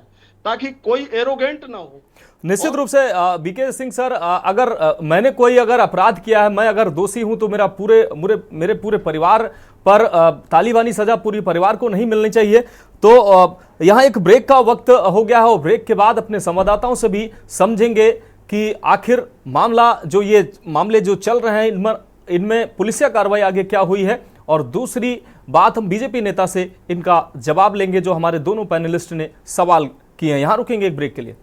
ताकि कोई एरोगेंट ना हो। निश्चित रूप से बीके सिंह सर, अगर मैंने कोई अगर अपराध किया है, मैं अगर दोषी हूं तो मेरे पूरे परिवार पर तालिबानी सजा पूरी परिवार को नहीं मिलनी चाहिए। तो यहां एक ब्रेक का वक्त हो गया है और ब्रेक के बाद अपने संवाददाताओं से भी समझेंगे कि आखिर ये मामले जो चल रहे हैं इनमें पुलिसिया कार्रवाई आगे क्या हुई है, और दूसरी बात हम बीजेपी नेता से इनका जवाब लेंगे जो हमारे दोनों पैनलिस्ट ने सवाल किए हैं। यहां रुकेंगे एक ब्रेक के लिए।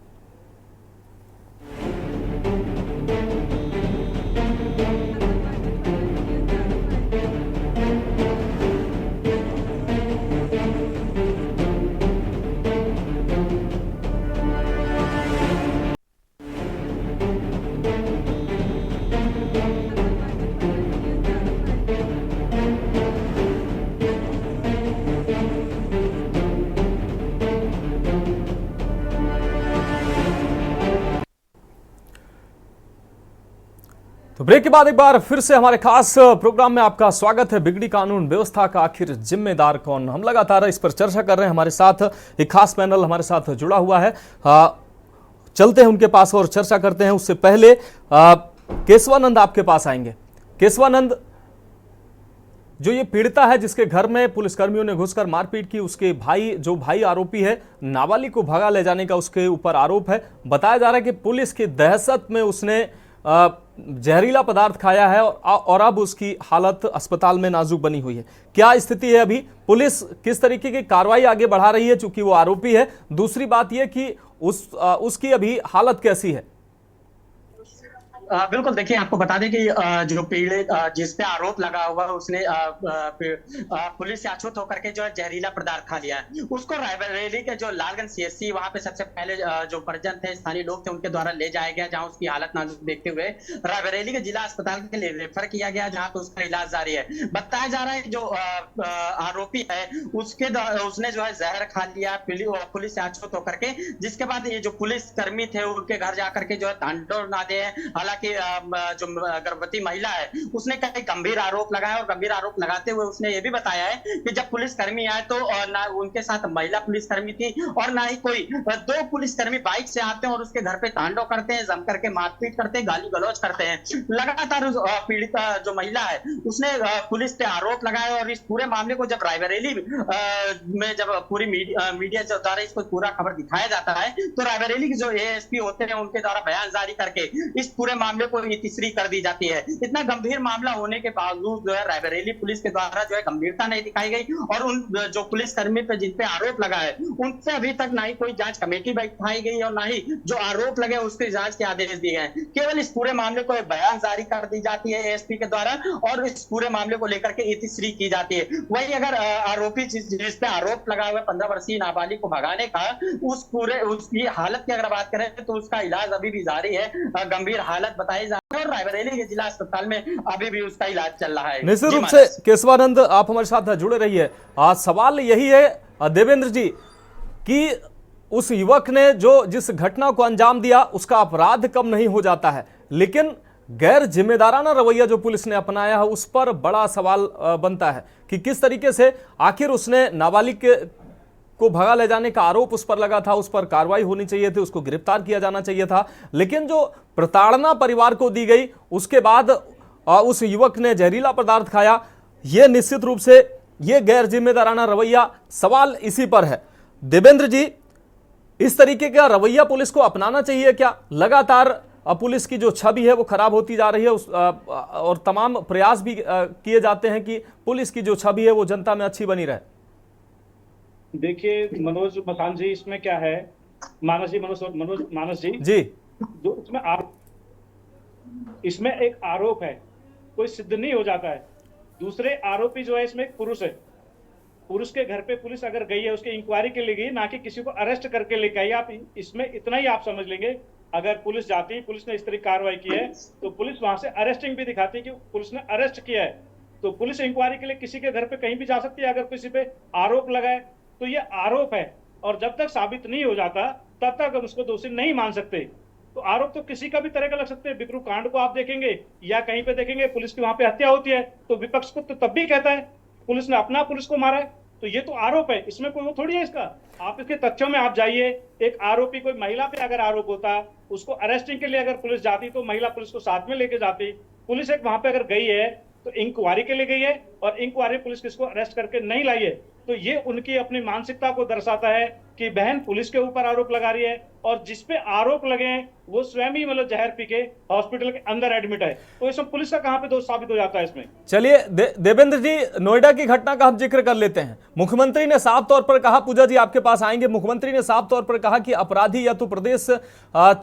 तो ब्रेक के बाद एक बार फिर से हमारे खास प्रोग्राम में आपका स्वागत है। बिगड़ी कानून व्यवस्था का आखिर जिम्मेदार कौन? हम लगातार इस पर चर्चा कर रहे हैं। हमारे साथ एक खास पैनल हमारे साथ जुड़ा हुआ है, चलते हैं उनके पास और चर्चा करते हैं। उससे पहले केशवानंद आपके पास आएंगे। केशवानंद, जो ये पीड़िता है जिसके घर में पुलिसकर्मियों ने घुसकर मारपीट की, उसके भाई आरोपी है, नाबालिग को भगा ले जाने का उसके ऊपर आरोप है। बताया जा रहा है कि पुलिस की दहशत में उसने जहरीला पदार्थ खाया है और अब उसकी हालत अस्पताल में नाजुक बनी हुई है। क्या स्थिति है अभी? पुलिस किस तरीके की कार्रवाई आगे बढ़ा रही है चूंकि वो आरोपी है? दूसरी बात यह कि उसकी अभी हालत कैसी है? बिल्कुल, देखिए आपको बता दें कि जो पीड़ित जिस पे आरोप लगा हुआ है उसने पुलिस से अछूत होकर के जो है जहरीला पदार्थ खा लिया है। उसको रायबरेली के जो लालगंज सीएससी वहां पे सबसे पहले जो परिजन थे, स्थानीय लोग थे, उनके द्वारा ले जाया गया, जहां उसकी हालत नाजुक देखते हुए रायबरेली के जिला अस्पताल के लिए रेफर किया गया, जहां पे उसका इलाज जारी है। बताया जा रहा है जो आरोपी है उसने जो है जहर खा लिया पुलिस से अछूत होकर के, जिसके बाद ये जो पुलिस कर्मी थे उनके घर जाकर के जो है तांडव नादे हैं। हालांकि जो गर्भवती महिला है उसने कई गंभीर आरोप लगाए और गंभीर आरोप लगाते हुए उसने ये भी बताया है कि जब पुलिसकर्मी आए तो ना उनके साथ महिला पुलिसकर्मी थी और ना ही कोई दो पुलिसकर्मी बाइक से आते हैं और उसके घर पे तांडव करते हैं, जम करके मारपीट करते हैं, गाली गलौज करते हैं। लगातार पीड़िता जो महिला है उसने पुलिस पे आरोप लगाए और इस पूरे मामले को जब रायबरेली में जब पूरी मीडिया द्वारा इसको पूरा खबर दिखाया जाता है तो रायबरेली के जो एएसपी होते हैं उनके द्वारा बयान जारी करके इस पूरे मामले को इतिश्री कर दी जाती है। इतना गंभीर मामला होने के बावजूद जो है रायबरेली पुलिस के द्वारा जो है गंभीरता नहीं दिखाई गई और उन जो पुलिसकर्मी पे जिन पे आरोप लगा है उनसे अभी तक ना ही कोई जांच कमेटी बैठाई गई और ना ही जो आरोप लगे उसके जांच के आदेश दिए गए। केवल इस पूरे मामले को एक बयान जारी कर दी जाती है एएसपी के द्वारा और इस पूरे मामले को लेकर के इतिश्री की जाती है। वही अगर आरोपी जिस पे आरोप लगा हुआ 15 वर्षीय नाबालिग को भगाने का उसकी हालत की अगर बात करें तो उसका इलाज अभी भी जारी है, गंभीर हालत बताई जा रही है और रायबरेली के जिला अस्पताल में अभी भी उसका इलाज चल रहा है। निश्चित रूप से केशवानंद आप हमारे साथ जुड़े रहिए। सवाल यही है देवेंद्र जी कि उस युवक ने जिस घटना को अंजाम दिया उसका अपराध कम नहीं हो जाता है, लेकिन गैर जिम्मेदाराना रवैया जो पुलिस ने अपनाया है उस पर बड़ा सवाल बनता है कि किस तरीके से आखिर उसने नाबालिग को भगा ले जाने का आरोप उस पर लगा था, उस पर कार्रवाई होनी चाहिए थी, उसको गिरफ्तार किया जाना चाहिए था, लेकिन जो प्रताड़ना परिवार को दी गई उसके बाद उस युवक ने जहरीला पदार्थ खाया, यह निश्चित रूप से यह गैर जिम्मेदाराना रवैया। सवाल इसी पर है देवेंद्र जी, इस तरीके का रवैया पुलिस को अपनाना चाहिए क्या? लगातार पुलिस की जो छवि है वो खराब होती जा रही है और तमाम प्रयास भी किए जाते हैं कि पुलिस की जो छवि है वो जनता में अच्छी बनी रहे। देखिए मनोज मसान जी, इसमें क्या है, मानस जी, मानस जी जी, जो इसमें एक आरोप है, कोई सिद्ध नहीं हो जाता है। दूसरे आरोपी जो है इसमें एक पुरुष है, पुरुष के घर पे पुलिस अगर गई है, उसके इंक्वायरी के लिए गई, ना कि किसी को अरेस्ट करके लेके आई। आप इसमें इतना ही आप समझ लेंगे, अगर पुलिस जाती, पुलिस ने इस तरह कार्रवाई की है तो पुलिस वहां से अरेस्टिंग भी दिखाती है कि पुलिस ने अरेस्ट किया है। तो पुलिस इंक्वायरी के लिए किसी के घर पे कहीं भी जा सकती है, अगर किसी पे आरोप लगाए तो ये आरोप है, और जब तक साबित नहीं हो जाता तब तक हम उसको दोषी नहीं मान सकते। तो आरोप तो किसी का भी तरह का लग सकते हैं। बिकरू कांड को आप देखेंगे या कहीं पे देखेंगे, पुलिस की वहां पे हत्या होती है तो विपक्ष को तो तब भी कहता है पुलिस ने अपना पुलिस को मारा है, तो ये तो आरोप है, इसमें कोई वो थोड़ी है इसका। आप इसके तथ्यों में आप जाइए, एक आरोपी कोई महिला पे अगर आरोप होता, उसको अरेस्टिंग के लिए अगर पुलिस जाती तो महिला पुलिस को साथ में लेके जाती। पुलिस एक वहां पे अगर गई है तो इंक्वायरी के लिए गई है, और इंक्वायरी पुलिस किसको अरेस्ट करके नहीं लाई है, तो ये उनकी अपनी मानसिकता को दर्शाता है कि बहन पुलिस के ऊपर आरोप लगा रही है, और जिसपे आरोप लगे हैं वो स्वयं ही मतलब जहर पी के हॉस्पिटल के अंदर एडमिट है। तो इसमें पुलिस का कहां पे दोष साबित हो जाता है इसमें? चलिए देवेंद्र जी, नोएडा की घटना का हम जिक्र कर लेते हैं। मुख्यमंत्री ने साफ तौर पर कहा, पूजा जी आपके पास आएंगे, मुख्यमंत्री ने साफ तौर पर कहा कि अपराधी या तो प्रदेश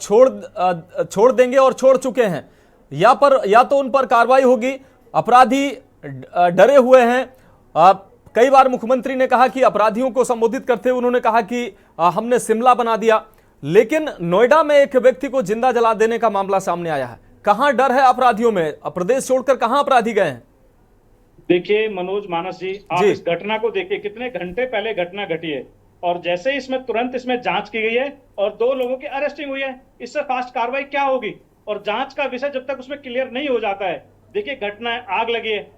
छोड़ देंगे और छोड़ चुके हैं, या तो उन पर कार्रवाई होगी। अपराधी डरे हुए हैं। कई बार मुख्यमंत्री ने कहा कि अपराधियों को संबोधित करते हुए उन्होंने कहा कि हमने शिमला बना दिया, लेकिन नोएडा में एक व्यक्ति को जिंदा जला देने का मामला सामने आया है। कहां डर है अपराधियों में? प्रदेश छोड़कर कहां अपराधी गए हैं? देखिए मनोज मानस जी, आप इस घटना को देखिए, कितने घंटे पहले घटना घटी है, और जैसे इसमें तुरंत इसमें जांच की गई है और 2 लोगों की अरेस्टिंग हुई है। इससे फास्ट कार्रवाई क्या होगी? और जांच का विषय जब तक उसमें क्लियर नहीं हो जाता है, देखिए घटना है, आग लगी है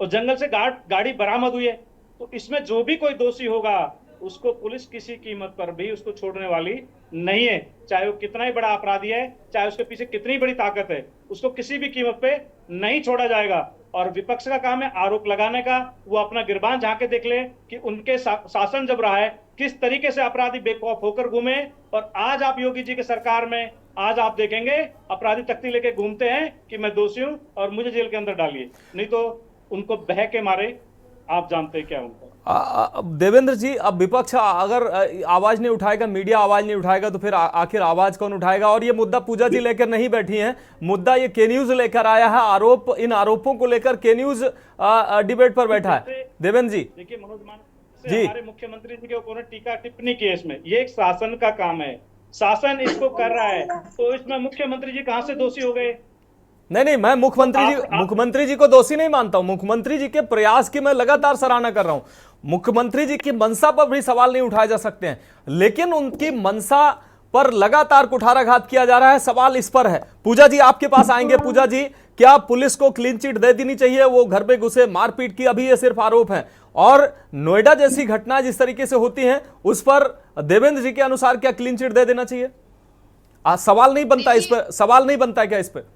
और जंगल से गाड़ी बरामद हुई है, तो इसमें जो भी कोई दोषी होगा उसको पुलिस किसी कीमत पर भी उसको छोड़ने वाली नहीं है। चाहे वो कितना ही बड़ा अपराधी है, चाहे उसके पीछे कितनी बड़ी ताकत है, उसको किसी भी कीमत पे नहीं छोड़ा जाएगा। और विपक्ष का काम है आरोप लगाने का। वो अपना गिरबान झांक के देख ले कि उनके शासन जब रहा है किस तरीके से अपराधी बेखौफ होकर घूमे, और आज आप योगी जी की सरकार में आज आप देखेंगे अपराधी तख्ती लेके घूमते हैं कि मैं दोषी हूं और मुझे जेल के अंदर डालिए, नहीं तो उनको बह के मारे। आप जानते हैं क्या उनको। देवेंद्र जी, अब विपक्ष अगर आवाज नहीं उठाएगा, मीडिया आवाज नहीं उठाएगा, तो फिर आखिर आवाज कौन उठाएगा? और ये मुद्दा पूजा जी लेकर नहीं बैठी हैं, मुद्दा ये के न्यूज लेकर आया है। आरोप, इन आरोपों को लेकर के न्यूज डिबेट पर बैठा है। देवेंद्र जी, देखिए मनोज मान जी, हमारे मुख्यमंत्री जी के ऊपर टीका टिप्पणी की है, इसमें ये एक शासन का काम है, शासन इसको कर रहा है, तो इसमें मुख्यमंत्री जी कहां से दोषी हो गए? नहीं, मैं मुख्यमंत्री जी को दोषी नहीं मानता हूं। मुख्यमंत्री जी के प्रयास की मैं लगातार सराहना कर रहा हूं। मुख्यमंत्री जी की मंशा पर भी सवाल नहीं उठाए जा सकते हैं, लेकिन उनकी मंशा पर लगातार कुठाराघात किया जा रहा है। सवाल इस पर है। पूजा जी आपके पास आएंगे। पूजा जी, क्या पुलिस को क्लीन चिट दे देनी चाहिए? वो घर पे घुसे, मारपीट की, अभी ये सिर्फ आरोप है, और नोएडा जैसी घटना जिस तरीके से होती है उस पर देवेंद्र जी के अनुसार क्या क्लीन चिट दे देना चाहिए? सवाल नहीं बनता इस पर, सवाल नहीं बनता क्या इस पर?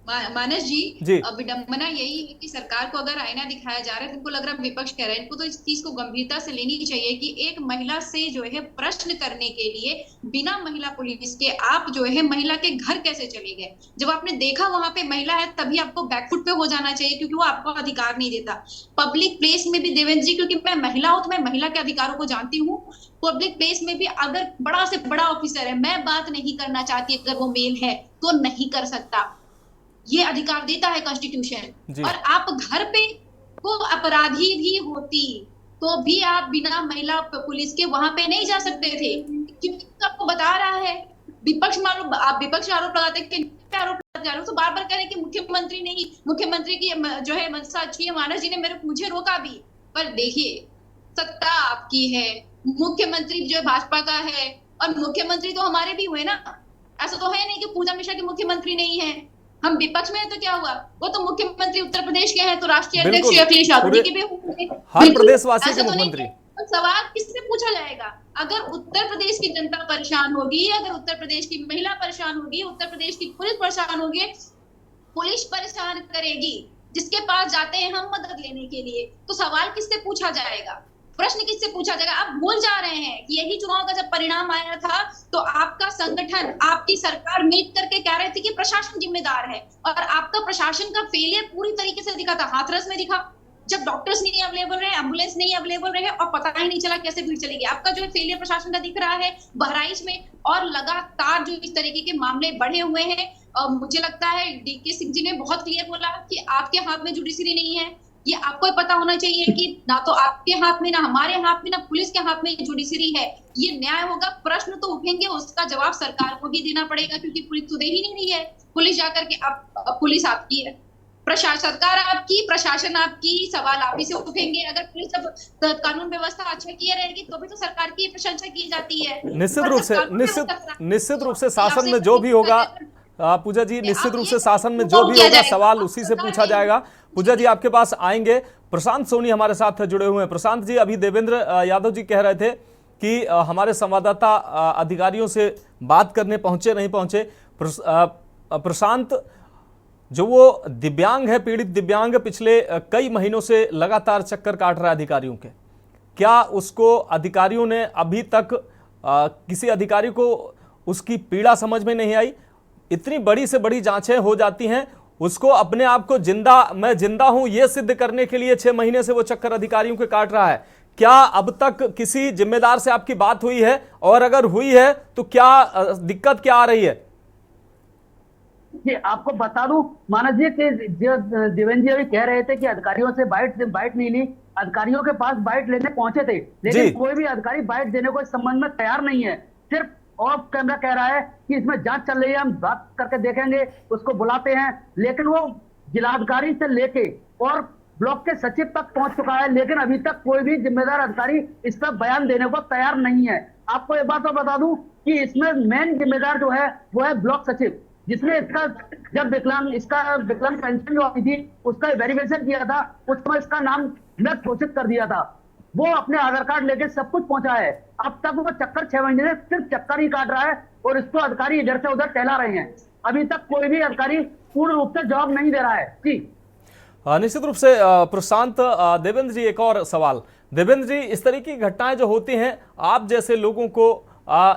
मानस जी, विडंबना यही है कि सरकार को अगर आईना दिखाया जा रहा है, इनको लग रहा है विपक्ष कह रहे हैं, इनको तो इस चीज को गंभीरता से लेनी चाहिए कि एक महिला से जो है प्रश्न करने के लिए बिना महिला पुलिस के आप जो है महिला के घर कैसे चले गए? जब आपने देखा वहां पे महिला है तभी आपको बैकफुट पे हो जाना चाहिए, क्योंकि वो आपको अधिकार नहीं देता। पब्लिक प्लेस में भी देवेंद्र जी, क्योंकि मैं महिला हूं तो मैं महिला के अधिकारों को जानती हूँ, पब्लिक प्लेस में भी अगर बड़ा से बड़ा ऑफिसर है, मैं बात नहीं करना चाहती, अगर वो मेल है तो नहीं कर सकता, ये अधिकार देता है कॉन्स्टिट्यूशन। और आप घर पे को अपराधी भी होती तो भी आप बिना महिला पुलिस के वहां पे नहीं जा सकते थे, क्योंकि आपको बता रहा है विपक्ष। मालूम आप विपक्ष आरोप लगाते हैं, आरोप लगा रहे हो तो बार बार कह रहे कि मुख्यमंत्री नहीं, मुख्यमंत्री की जो है मंशा अच्छी है। मानस जी ने मुझे रोका भी, पर देखिए सत्ता आपकी है, मुख्यमंत्री जो है भाजपा का है, और मुख्यमंत्री तो हमारे भी हुए ना। ऐसा तो है नहीं कि पूजा मिश्रा के मुख्यमंत्री नहीं है। हम विपक्ष में है तो क्या हुआ, वो तो मुख्यमंत्री उत्तर प्रदेश के हैं, तो राष्ट्रीय अध्यक्ष अखिलेश यादव के भी होंगे, हर प्रदेशवासी के मुख्यमंत्री। तो सवाल किससे पूछा जाएगा? अगर उत्तर प्रदेश की जनता परेशान होगी, अगर उत्तर प्रदेश की महिला परेशान होगी, उत्तर प्रदेश की पुलिस परेशान होगी, पुलिस परेशान करेगी, जिसके पास जाते हैं हम मदद लेने के लिए, तो सवाल किससे पूछा जाएगा? प्रश्न किससे पूछा जाएगा? आप भूल जा रहे हैं कि यही चुनाव का जब परिणाम आया था तो आपका संगठन, आपकी सरकार मिल करके कह रहे थे कि प्रशासन जिम्मेदार है, और आपका प्रशासन का फेलियर पूरी तरीके से दिखा था, हाथरस में दिखा। जब डॉक्टर्स नहीं अवेलेबल रहे, एम्बुलेंस नहीं अवेलेबल रहे और पता ही नहीं चला कैसे भीड़ चलेगी। आपका जो फेलियर प्रशासन का दिख रहा है बहराइच में, और लगातार जो इस तरीके के मामले बढ़े हुए हैं। मुझे लगता है डीके सिंह जी ने बहुत क्लियर बोला कि आपके हाथ में जुडिशरी नहीं है। ये आपको पता होना चाहिए कि ना तो आपके हाथ में, ना हमारे हाथ में, ना पुलिस के हाथ में जुडिशरी है। ये न्याय होगा, प्रश्न तो उठेंगे, उसका जवाब सरकार को ही देना पड़ेगा, क्योंकि पुलिस तो दे ही नहीं रही है। पुलिस जाकर के पुलिस आपकी है, सरकार आपकी, प्रशासन आपकी, सवाल आप ही से उठेंगे। अगर पुलिस अब कानून व्यवस्था अच्छा किए रहेगी तो भी तो सरकार की प्रशंसा की जाती है। निश्चित रूप से शासन में जो भी होगा, पूजा जी, निश्चित रूप से शासन में जो भी होगा सवाल उसी से पूछा जाएगा। पूजा जी आपके पास आएंगे। प्रशांत सोनी हमारे साथ जुड़े हुए हैं। प्रशांत जी, अभी देवेंद्र यादव जी कह रहे थे कि हमारे संवाददाता अधिकारियों से बात करने पहुंचे नहीं पहुंचे। प्रशांत, जो वो दिव्यांग है, पीड़ित दिव्यांग, पिछले कई महीनों से लगातार चक्कर काट रहा है अधिकारियों के, क्या उसको अधिकारियों ने अभी तक किसी अधिकारी को उसकी पीड़ा समझ में नहीं आई? इतनी बड़ी से बड़ी जांचें हो जाती हैं, उसको अपने आप को मैं जिंदा हूं ये सिद्ध करने के लिए 6 महीने से वो चक्कर अधिकारियों के काट रहा है। क्या अब तक किसी जिम्मेदार से आपकी बात हुई है, और अगर हुई है तो क्या दिक्कत क्या आ रही है? जी आपको बता दूं मानस जी कि जो देवेंद्र जी अभी कह रहे थे कि अधिकारियों से बाइट नहीं ली, अधिकारियों के पास बाइट लेने पहुंचे थे, लेकिन कोई भी अधिकारी बाइट देने को इस संबंध में तैयार नहीं है। सिर्फ ऑफ कैमरा कह रहा है कि इसमें जांच चल रही है, हम बात करके देखेंगे, उसको बुलाते हैं, लेकिन वो जिलाधिकारी से लेके और ब्लॉक के सचिव तक पहुंच चुका है, लेकिन अभी तक कोई भी जिम्मेदार अधिकारी इस पर बयान देने को तैयार नहीं है। आपको एक बात तो बता दूं कि इसमें मेन जिम्मेदार जो है वो है ब्लॉक सचिव, जिसने इसका जब विकलांग पेंशन जो आई थी उसका वेरिफिकेशन किया था, उसमें इसका नाम मृत घोषित कर दिया था। वो अपने आधार कार्ड लेके सब कुछ पहुंचा है। अब तक वो चक्कर 6 महीने से सिर्फ चक्कर ही काट रहा है, और इसको अधिकारी इधर से उधर टहला रहे हैं। अभी तक कोई भी अधिकारी पूर्ण रूप से जवाब नहीं दे रहा है। जी निश्चित रूप से प्रशांत। देवेंद्र जी, एक और सवाल। देवेंद्र जी, इस तरह की घटनाएं जो होती हैं, आप जैसे लोगों को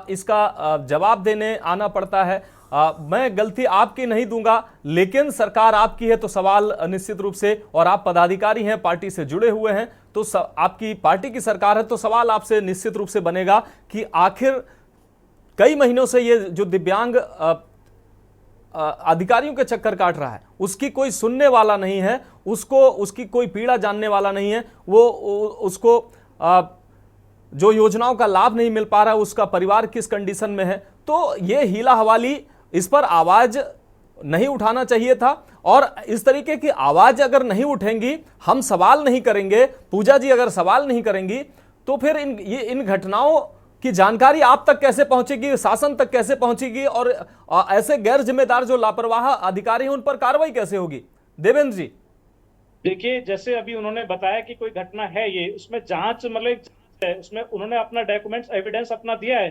इसका जवाब देने आना पड़ता है। मैं गलती आपकी नहीं दूंगा, लेकिन सरकार आपकी है तो सवाल निश्चित रूप से, और आप पदाधिकारी हैं, पार्टी से जुड़े हुए हैं, तो आपकी पार्टी की सरकार है तो सवाल आपसे निश्चित रूप से बनेगा कि आखिर कई महीनों से ये जो दिव्यांग अधिकारियों के चक्कर काट रहा है, उसकी कोई सुनने वाला नहीं है, उसकी कोई पीड़ा जानने वाला नहीं है, उसको जो योजनाओं का लाभ नहीं मिल पा रहा है, उसका परिवार किस कंडीशन में है। तो ये हीला हवाली, इस पर आवाज नहीं उठाना चाहिए था, और इस तरीके की आवाज अगर नहीं उठेंगी, हम सवाल नहीं करेंगे, पूजा जी अगर सवाल नहीं करेंगी, तो फिर इन घटनाओं की जानकारी आप तक कैसे पहुंचेगी, शासन तक कैसे पहुंचेगी, और ऐसे गैर जिम्मेदार जो लापरवाह अधिकारी हैं उन पर कार्रवाई कैसे होगी? देवेंद्र जी देखिए, जैसे अभी उन्होंने बताया कि कोई घटना है, ये उसमें जांच है, उसमें उन्होंने अपना डॉक्यूमेंट्स एविडेंस अपना दिया है,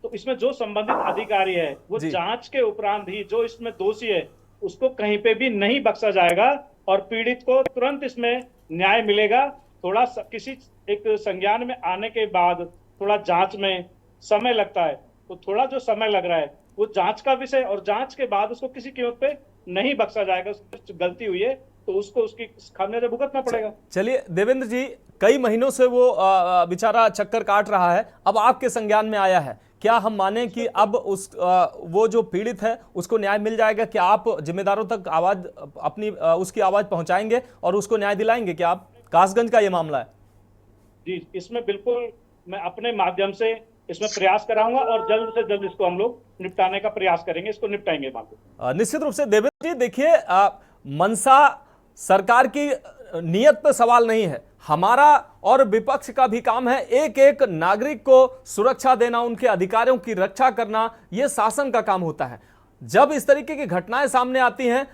तो इसमें जो संबंधित अधिकारी है वो जांच के उपरांत ही जो इसमें दोषी है उसको कहीं पे भी नहीं बख्शा जाएगा, और पीड़ित को तुरंत इसमें न्याय मिलेगा। थोड़ा किसी एक संज्ञान में आने के बाद थोड़ा जांच में समय लगता है, तो थोड़ा जो समय लग रहा है वो जांच का विषय, और जांच के बाद उसको किसी कीमत पे नहीं बख्शा जाएगा। उसकी गलती हुई है तो उसको उसकी खामियाजा भुगतना पड़ेगा। चलिए देवेंद्र जी, कई महीनों से वो बेचारा चक्कर काट रहा है, अब आपके संज्ञान में आया है, क्या हम माने कि अब वो जो पीड़ित है उसको न्याय मिल जाएगा? क्या आप जिम्मेदारों तक आवाज उसकी आवाज पहुंचाएंगे और उसको न्याय दिलाएंगे? क्या आप कासगंज का ये मामला है? जी, इसमें बिल्कुल मैं अपने माध्यम से इसमें प्रयास कराऊंगा, और जल्द से जल्द इसको हम लोग निपटाने का प्रयास करेंगे, इसको निपटाएंगे मामले। निश्चित रूप से देवेंद्र जी, देखिए, मनसा सरकार की नियत पे सवाल नहीं है, हमारा और विपक्ष का भी काम है एक एक नागरिक को सुरक्षा देना, उनके अधिकारों की रक्षा करना, यह शासन का काम होता है। जब इस तरीके की घटनाएं सामने आती हैं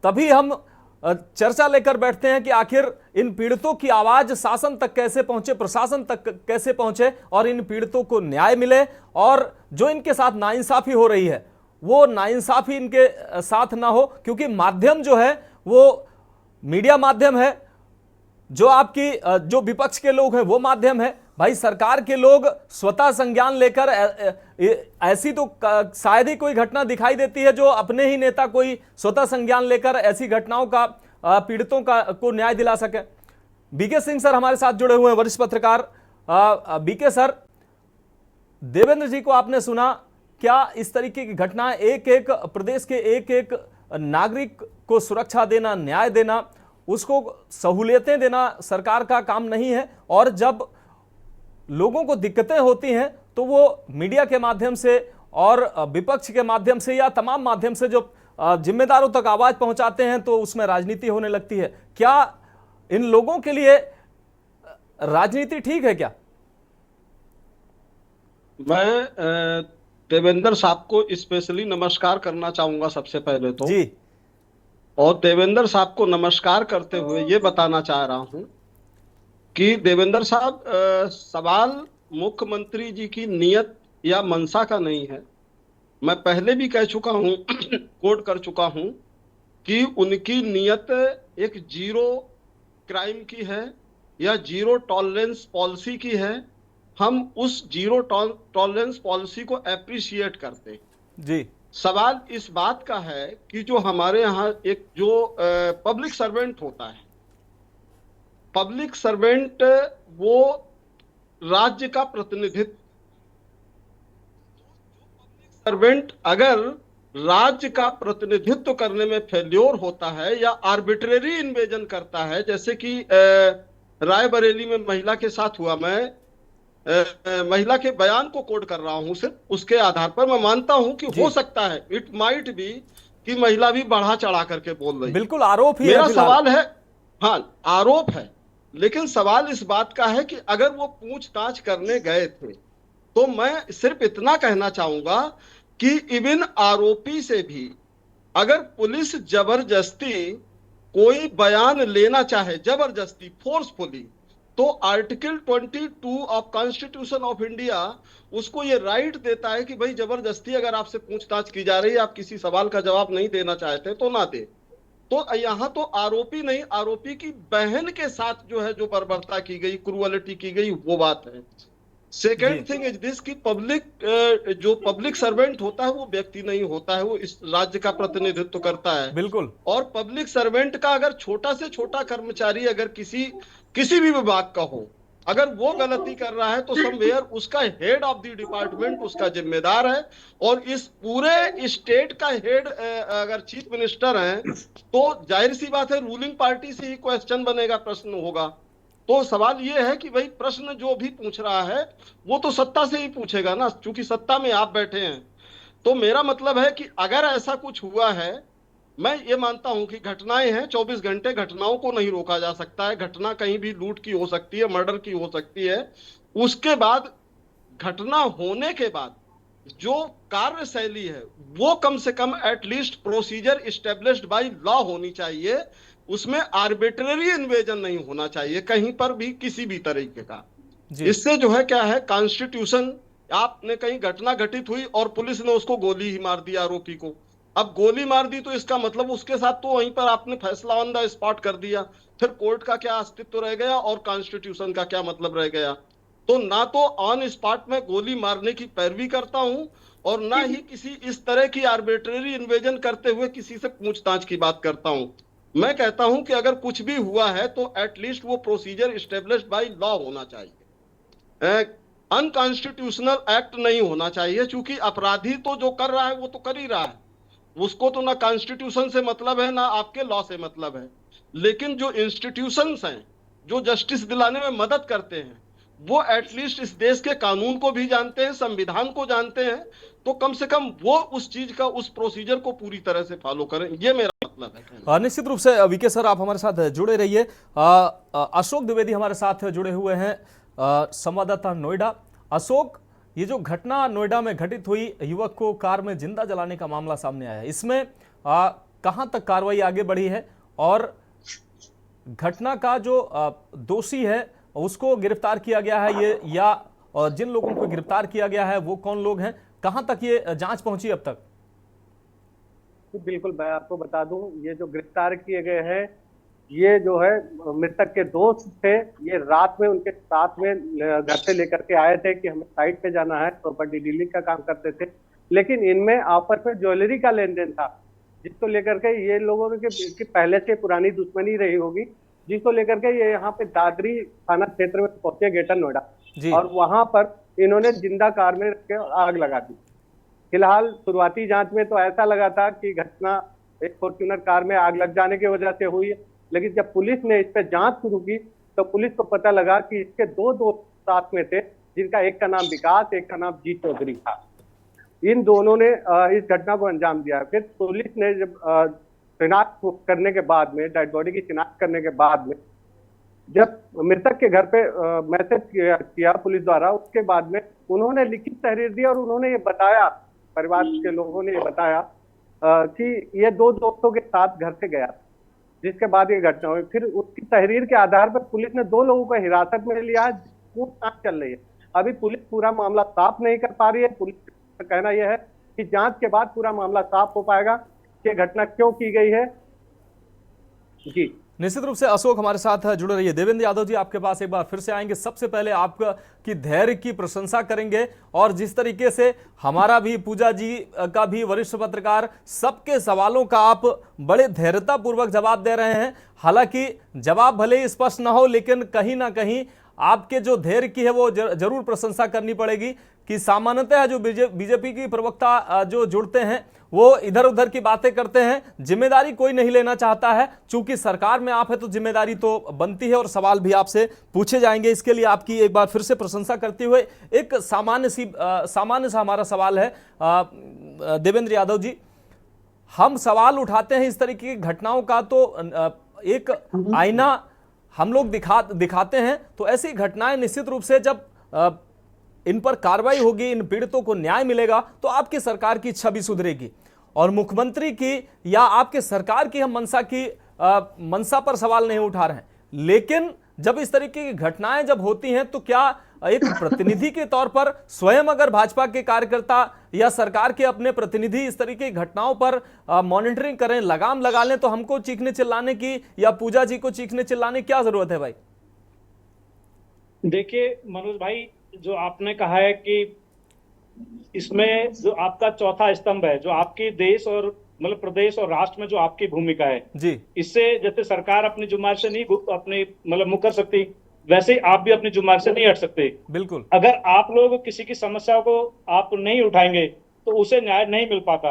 तभी हम चर्चा लेकर बैठते हैं कि आखिर इन पीड़ितों की आवाज शासन तक कैसे पहुंचे, प्रशासन तक कैसे पहुंचे, और इन पीड़ितों को न्याय मिले, और जो इनके साथ नाइंसाफी हो रही है वो नाइंसाफी इनके साथ ना हो, क्योंकि माध्यम जो है वो मीडिया माध्यम है, जो विपक्ष के लोग हैं वो माध्यम है। भाई, सरकार के लोग स्वतः संज्ञान लेकर ऐसी तो शायद ही कोई घटना दिखाई देती है जो अपने ही नेता कोई स्वतः संज्ञान लेकर ऐसी घटनाओं का पीड़ितों को न्याय दिला सके। बीके सिंह सर हमारे साथ जुड़े हुए हैं, वरिष्ठ पत्रकार। बीके सर, देवेंद्र जी को आपने सुना, क्या इस तरीके की घटनाएं, एक एक प्रदेश के एक एक नागरिक को सुरक्षा देना, न्याय देना, उसको सहूलियतें देना सरकार का काम नहीं है, और जब लोगों को दिक्कतें होती हैं तो वो मीडिया के माध्यम से और विपक्ष के माध्यम से या तमाम माध्यम से जो जिम्मेदारों तक आवाज पहुंचाते हैं तो उसमें राजनीति होने लगती है। क्या इन लोगों के लिए राजनीति ठीक है क्या? मैं देवेंद्र साहब को स्पेशली नमस्कार करना चाहूंगा सबसे पहले तो जी। और देवेंद्र साहब को नमस्कार करते हुए ये बताना चाह रहा हूं कि देवेंद्र साहब, सवाल मुख्यमंत्री जी की नियत या मंशा का नहीं है। मैं पहले भी कह चुका हूं, कोट कर चुका हूं कि उनकी नियत एक जीरो क्राइम की है या जीरो टॉलरेंस पॉलिसी की है। हम उस जीरो टॉलरेंस पॉलिसी को एप्रिशिएट करते हैं जी। सवाल इस बात का है कि जो हमारे यहाँ एक जो पब्लिक सर्वेंट होता है, पब्लिक सर्वेंट वो राज्य का प्रतिनिधित्व, सर्वेंट अगर राज्य का प्रतिनिधित्व करने में फेल्योर होता है या आर्बिट्रेरी इन्वेजन करता है, जैसे कि रायबरेली में महिला के साथ हुआ, मैं महिला के बयान को कोट कर रहा हूं, सिर्फ उसके आधार पर मैं मानता हूं कि हो सकता है, इट माइट बी कि महिला भी बढ़ा चढ़ा करके बोल रही है। बिल्कुल आरोप ही मेरा है, सवाल है, हाँ आरोप है, लेकिन सवाल इस बात का है कि अगर वो पूछताछ करने गए थे तो मैं सिर्फ इतना कहना चाहूंगा कि इवन आरोपी से भी अगर पुलिस जबरदस्ती कोई बयान लेना चाहे, जबरदस्ती फोर्सफुली, तो article 22 of constitution of India उसको ये राइट देता है कि भाई जबरदस्ती अगर आपसे पूछताछ की जा रही है, आप किसी सवाल का जवाब नहीं देना चाहते तो ना दे। तो यहाँ तो आरोपी नहीं, आरोपी की बहन के साथ जो है जो बर्बरता की गई, क्रूअलिटी की गई, वो बात है। सेकेंड थिंग इज दिस कि पब्लिक जो पब्लिक सर्वेंट होता है वो व्यक्ति नहीं होता है, वो इस राज्य का प्रतिनिधित्व करता है। बिल्कुल। और पब्लिक सर्वेंट का अगर छोटा से छोटा कर्मचारी अगर किसी भी विभाग का हो, अगर वो गलती कर रहा है तो समवेयर उसका हेड ऑफ द डिपार्टमेंट उसका जिम्मेदार है, और इस पूरे स्टेट का हेड अगर चीफ मिनिस्टर है तो जाहिर सी बात है रूलिंग पार्टी से ही क्वेश्चन बनेगा, प्रश्न होगा। तो सवाल ये है कि भाई प्रश्न जो भी पूछ रहा है वो तो सत्ता से ही पूछेगा ना, क्योंकि सत्ता में आप बैठे हैं। तो मेरा मतलब है कि अगर ऐसा कुछ हुआ है, मैं ये मानता हूं कि घटनाएं हैं, 24 घंटे घटनाओं को नहीं रोका जा सकता है। घटना कहीं भी लूट की हो सकती है, मर्डर की हो सकती है। उसके बाद घटना होने के बाद जो कार्यशैली है वो कम से कम at least procedure established by law होनी चाहिए, उसमें आर्बिट्रेरी इन्वेजन नहीं होना चाहिए कहीं पर भी किसी भी तरीके का। इससे जो है क्या है, कॉन्स्टिट्यूशन, आपने कहीं घटना घटित हुई और पुलिस ने उसको गोली ही मार दी आरोपी को, अब गोली मार दी तो इसका मतलब उसके साथ तो वहीं पर आपने फैसला ऑन द स्पॉट कर दिया, फिर कोर्ट का क्या अस्तित्व रह गया और कॉन्स्टिट्यूशन का क्या मतलब रह गया। तो ना तो ऑन स्पॉट में गोली मारने की पैरवी करता हूं और ना ही किसी इस तरह की आर्बिट्रेरी इन्वेजन करते हुए किसी से पूछताछ की बात करता हूं। मैं कहता हूं कि अगर कुछ भी हुआ है तो एटलीस्ट वो प्रोसीजर इस्टेब्लिश्ड बाय लॉ होना चाहिए, अनकॉन्स्टिट्यूशनल एक्ट नहीं होना चाहिए, क्योंकि अपराधी तो जो कर रहा है वो तो कर ही रहा है, उसको तो ना कॉन्स्टिट्यूशन से मतलब है ना आपके लॉ से मतलब है। लेकिन जो इंस्टीट्यूशंस हैं जो जस्टिस दिलाने में मदद करते हैं वो एटलीस्ट इस देश के कानून को भी जानते हैं, संविधान को जानते हैं, तो कम से कम वो उस चीज का, उस प्रोसीजर को पूरी तरह से फॉलो करें, ये मेरा मतलब है। निश्चित रूप से वीके सर आप हमारे साथ जुड़े रहिए। अशोक द्विवेदी हमारे साथ जुड़े हुए हैं, संवाददाता नोएडा। अशोक, ये जो घटना नोएडा में घटित हुई, युवक को कार में जिंदा जलाने का मामला सामने आया है, इसमें कहां तक कार्रवाई आगे बढ़ी है और घटना का जो दोषी है उसको गिरफ्तार किया गया है ये, या जिन लोगों को गिरफ्तार किया गया है वो कौन लोग हैं, कहां तक ये जांच पहुंची अब तक? बिल्कुल, मैं आपको बता दूं, ये जो गिरफ्तार किए गए हैं ये जो है मृतक के दोस्त थे। ये रात में उनके साथ में घर से लेकर के आए थे कि हमें साइट पे जाना है, प्रॉपर्टी डीलिंग का काम करते थे, लेकिन इनमें आपस में ज्वेलरी का लेन देन था, जिसको लेकर के ये लोगों की पहले से पुरानी दुश्मनी रही होगी जिसको लेकर के ये यहाँ पे दादरी थाना क्षेत्र में पहुंचे ग्रेटर नोएडा और वहां पर इन्होंने जिंदा कार में रख के आग लगा दी। फिलहाल शुरुआती जांच में तो ऐसा लगा था कि घटना एक फॉर्च्यूनर कार में आग लग जाने की वजह से हुई है, लेकिन जब पुलिस ने इस पर जांच शुरू की तो पुलिस को पता लगा कि इसके दो दोस्त साथ में थे, जिनका एक का नाम विकास, एक का नाम जीत चौधरी था। इन दोनों ने इस घटना को अंजाम दिया। फिर पुलिस ने जब शिनाख्त करने के बाद में, डेड बॉडी की शिनाख्त करने के बाद में, जब मृतक के घर पे मैसेज किया पुलिस द्वारा, उसके बाद में उन्होंने लिखित तहरीर दी और उन्होंने ये बताया, परिवार के लोगों ने ये बताया कि ये दो दोस्तों के साथ घर से गया, जिसके बाद ये घटना हुई। फिर उसकी तहरीर के आधार पर पुलिस ने 2 लोगों को हिरासत में लिया, पूछताछ चल रही है। अभी पुलिस पूरा मामला साफ नहीं कर पा रही है। पुलिस का कहना यह है कि जांच के बाद पूरा मामला साफ हो पाएगा कि घटना क्यों की गई है। जी निश्चित रूप से अशोक हमारे साथ जुड़े रहिए। देवेंद्र यादव जी, आपके पास एक बार फिर से आएंगे। सबसे पहले आपकी धैर्य की प्रशंसा करेंगे और जिस तरीके से हमारा भी, पूजा जी का भी, वरिष्ठ पत्रकार, सबके सवालों का आप बड़े धैर्यता पूर्वक जवाब दे रहे हैं। हालांकि जवाब भले ही स्पष्ट ना हो, लेकिन कहीं ना कहीं आपके जो धैर्य की है वो जरूर प्रशंसा करनी पड़ेगी कि सामान्यतः जो बीजेपी की प्रवक्ता जो जुड़ते हैं वो इधर उधर की बातें करते हैं, जिम्मेदारी कोई नहीं लेना चाहता है। चूंकि सरकार में आप है तो जिम्मेदारी तो बनती है और सवाल भी आपसे पूछे जाएंगे। इसके लिए आपकी एक बार फिर से प्रशंसा करते हुए एक सामान्य सा हमारा सवाल है देवेंद्र यादव जी, हम सवाल उठाते हैं इस तरीके की घटनाओं का तो एक आईना हम लोग दिखाते हैं, तो ऐसी घटनाएं निश्चित रूप से जब इन पर कार्रवाई होगी, इन पीड़ितों को न्याय मिलेगा तो आपकी सरकार की छवि सुधरेगी। और मुख्यमंत्री की या आपके सरकार की हम मंशा पर सवाल नहीं उठा रहे हैं, लेकिन जब इस तरीके की घटनाएं जब होती हैं तो क्या एक प्रतिनिधि के तौर पर स्वयं अगर भाजपा के कार्यकर्ता या सरकार के अपने प्रतिनिधि इस तरीके की घटनाओं पर मॉनिटरिंग करें, लगाम लगा लें, तो हमको चीखने चिल्लाने की या पूजा जी को चीखने चिल्लाने की क्या जरूरत है भाई? देखिए मनोज भाई, जो आपने कहा है कि इसमें जो आपका चौथा स्तंभ है, जो आपके देश और मतलब प्रदेश और राष्ट्र में जो आपकी भूमिका है जी, इससे जैसे सरकार अपनी जुम्मेदारी से नहीं अपनी मतलब मुकर सकती, वैसे ही आप भी अपनी जुम्मेदारी से नहीं हट सकते। बिल्कुल। अगर आप लोग किसी की समस्या को आप नहीं उठाएंगे तो उसे न्याय नहीं मिल पाता।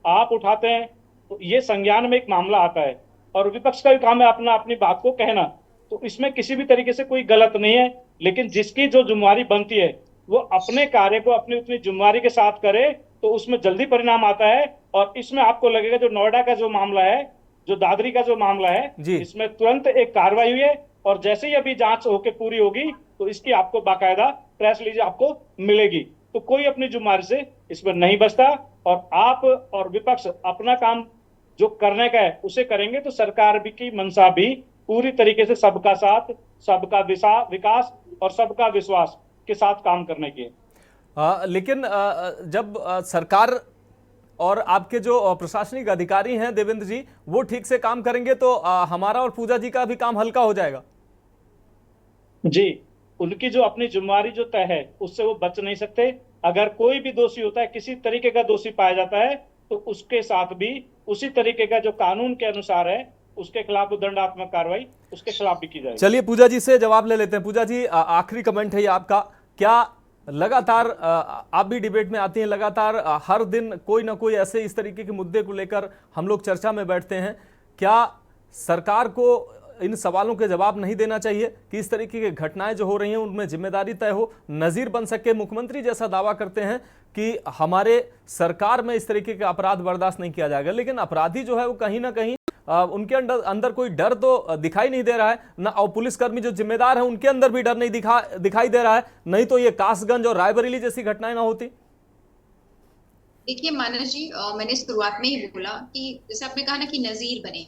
आप उठाते हैं तो ये संज्ञान में एक मामला आता है और विपक्ष का भी काम है अपनी बात को कहना, तो इसमें किसी भी तरीके से कोई गलत नहीं है। लेकिन जिसकी जो जिम्मेदारी बनती है वो अपने कार्य को अपनी उतनी जिम्मेदारी के साथ करे तो उसमें जल्दी परिणाम आता है। और इसमें आपको लगेगा जो नोएडा का जो मामला है, जो दादरी का जो मामला है, इसमें तुरंत एक कार्रवाई हुई है और जैसे ही अभी जांच होकर पूरी होगी तो इसकी आपको बाकायदा प्रेस रिलीज आपको मिलेगी। तो कोई अपनी जिम्मेदारी से इसमें नहीं बचता और आप और विपक्ष अपना काम जो करने का है उसे करेंगे तो सरकार भी की मंशा भी पूरी तरीके से सबका साथ, सबका विकास और सबका विश्वास के साथ काम करने की है। लेकिन जब सरकार और आपके जो प्रशासनिक अधिकारी हैं देवेंद्र जी वो ठीक से काम करेंगे तो हमारा और पूजा जी का भी काम हल्का हो जाएगा। जी, उनकी जो अपनी जिम्मेदारी जो तय है उससे वो बच नहीं सकते। अगर कोई भी दोषी होता है, किसी तरीके का दोषी पाया जाता है तो उसके साथ भी उसी तरीके का जो कानून के अनुसार है उसके खिलाफ दंडात्मक कार्रवाई उसके खिलाफ भी की जाएगी। चलिए पूजा जी से जवाब ले लेते हैं। पूजा जी, आखिरी कमेंट है ये आपका, क्या लगातार आप भी डिबेट में आती हैं, लगातार हर दिन कोई ना कोई ऐसे इस तरीके के मुद्दे को लेकर हम लोग चर्चा में बैठते हैं, क्या सरकार को इन सवालों के जवाब नहीं देना चाहिए कि इस तरीके की घटनाएं जो हो रही हैं उनमें जिम्मेदारी तय हो, नजीर बन सके? मुख्यमंत्री जैसा दावा करते हैं कि हमारे सरकार में इस तरीके का अपराध बर्दाश्त नहीं किया जाएगा, लेकिन अपराधी जो है वो कहीं ना कहीं उनके अंदर कोई डर तो दिखाई नहीं दे रहा है ना, और पुलिसकर्मी जो जिम्मेदार हैं उनके अंदर भी डर नहीं दिखाई दे रहा है, नहीं तो ये कासगंज और रायबरेली जैसी घटनाएं ना होती। देखिए मानस जी, मैंने शुरुआत में ही बोला कि जैसे आपने कहा ना कि नजीर बने,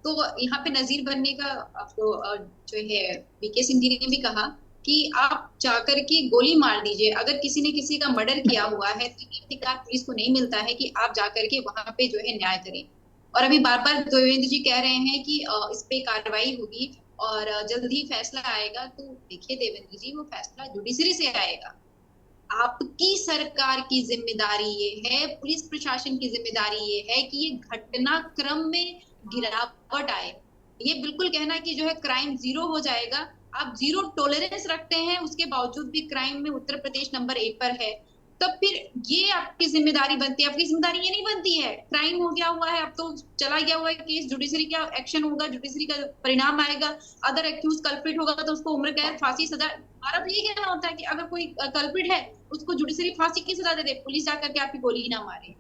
तो यहाँ पे नजीर बनने का आपको जो है वीके सिंह जी ने भी कहा कि आप जाकर के गोली मार दीजिए। अगर किसी ने किसी का मर्डर किया हुआ है तो ये अधिकार पुलिस को नहीं मिलता है कि आप जाकर के वहां पे जो है न्याय करें। और अभी बार बार देवेंद्र जी कह रहे हैं कि इस पे कार्रवाई होगी और जल्द ही फैसला आएगा। तो देखिए देवेंद्र जी, वो फैसला जुडिशरी से आएगा। आपकी सरकार की जिम्मेदारी ये है, पुलिस प्रशासन की जिम्मेदारी ये है कि ये घटनाक्रम में गिरावट आए, ये बिल्कुल कहना कि जो है क्राइम जीरो हो जाएगा, आप जीरो टॉलरेंस रखते हैं, उसके बावजूद भी क्राइम में उत्तर प्रदेश नंबर 1 पर है, तब फिर ये आपकी जिम्मेदारी बनती है। आपकी जिम्मेदारी ये नहीं बनती है, क्राइम हो गया हुआ है, अब तो चला गया हुआ है केस, जुडिशरी का एक्शन होगा, जुडिशरी का परिणाम आएगा, अदर एक्यूज कल्प्रिट होगा तो उसको उम्र कैद, फांसी, सजा। हमारा तो ये कहना होता है कि अगर कोई कल्प्रिट है उसको जुडिशरी फांसी की सजा दे दे, पुलिस जाकर के आपकी गोली ना मारे।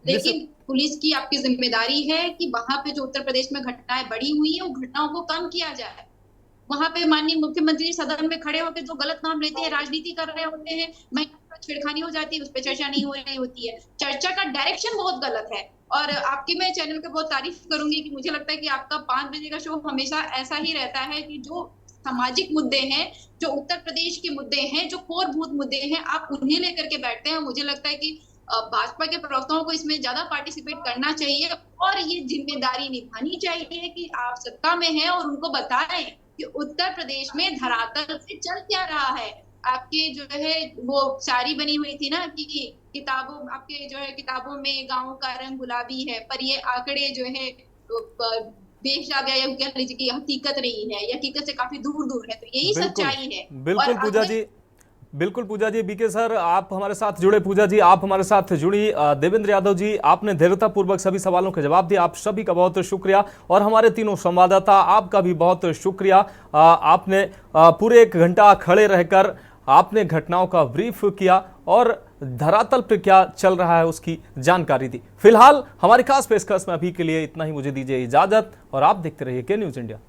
लेकिन पुलिस की आपकी जिम्मेदारी है कि वहां पे जो उत्तर प्रदेश में घटनाएं बढ़ी हुई है वो घटनाओं को कम किया जाए। वहां पे माननीय मुख्यमंत्री सदन में खड़े होकर जो गलत नाम लेते हैं, राजनीति कर रहे होते हैं, छेड़खानी हो जाती है, उस पर चर्चा नहीं हो रही होती है, चर्चा का डायरेक्शन बहुत गलत है। और आपकी मैं चैनल पे बहुत तारीफ करूंगी कि मुझे लगता है कि आपका 5 बजे का शो हमेशा ऐसा ही रहता है कि जो सामाजिक मुद्दे हैं, जो उत्तर प्रदेश के मुद्दे हैं, जो कोरभूत मुद्दे हैं, आप उन्हें लेकर के बैठते हैं। मुझे लगता है कि भाजपा के प्रवक्ताओं को इसमें ज्यादा पार्टिसिपेट करना चाहिए और ये जिम्मेदारी निभानी चाहिए कि आप सत्ता में हैं और उनको बताएं कि उत्तर प्रदेश में धरातल से चल क्या रहा है। आपके जो है वो शायरी बनी हुई थी ना कि किताबों, आपके जो है किताबों में गाँव का रंग गुलाबी है, पर ये आंकड़े जो है देश आ गया, या कह लीजिए कि हकीकत नहीं है, या हकीकत से काफी दूर दूर है, तो यही सच्चाई है। बिल्कुल पूजा जी, बिल्कुल पूजा जी। बीके सर आप हमारे साथ जुड़े, पूजा जी आप हमारे साथ जुड़ी, देवेंद्र यादव जी आपने धैर्यता पूर्वक सभी सवालों के जवाब दिए, आप सभी का बहुत शुक्रिया। और हमारे तीनों संवाददाता आपका भी बहुत शुक्रिया, आपने पूरे 1 घंटा खड़े रहकर आपने घटनाओं का ब्रीफ किया और धरातल पर क्या चल रहा है उसकी जानकारी दी। फिलहाल हमारी खास पेशकश में अभी के लिए इतना ही, मुझे दीजिए इजाजत और आप देखते रहिए के न्यूज़ इंडिया।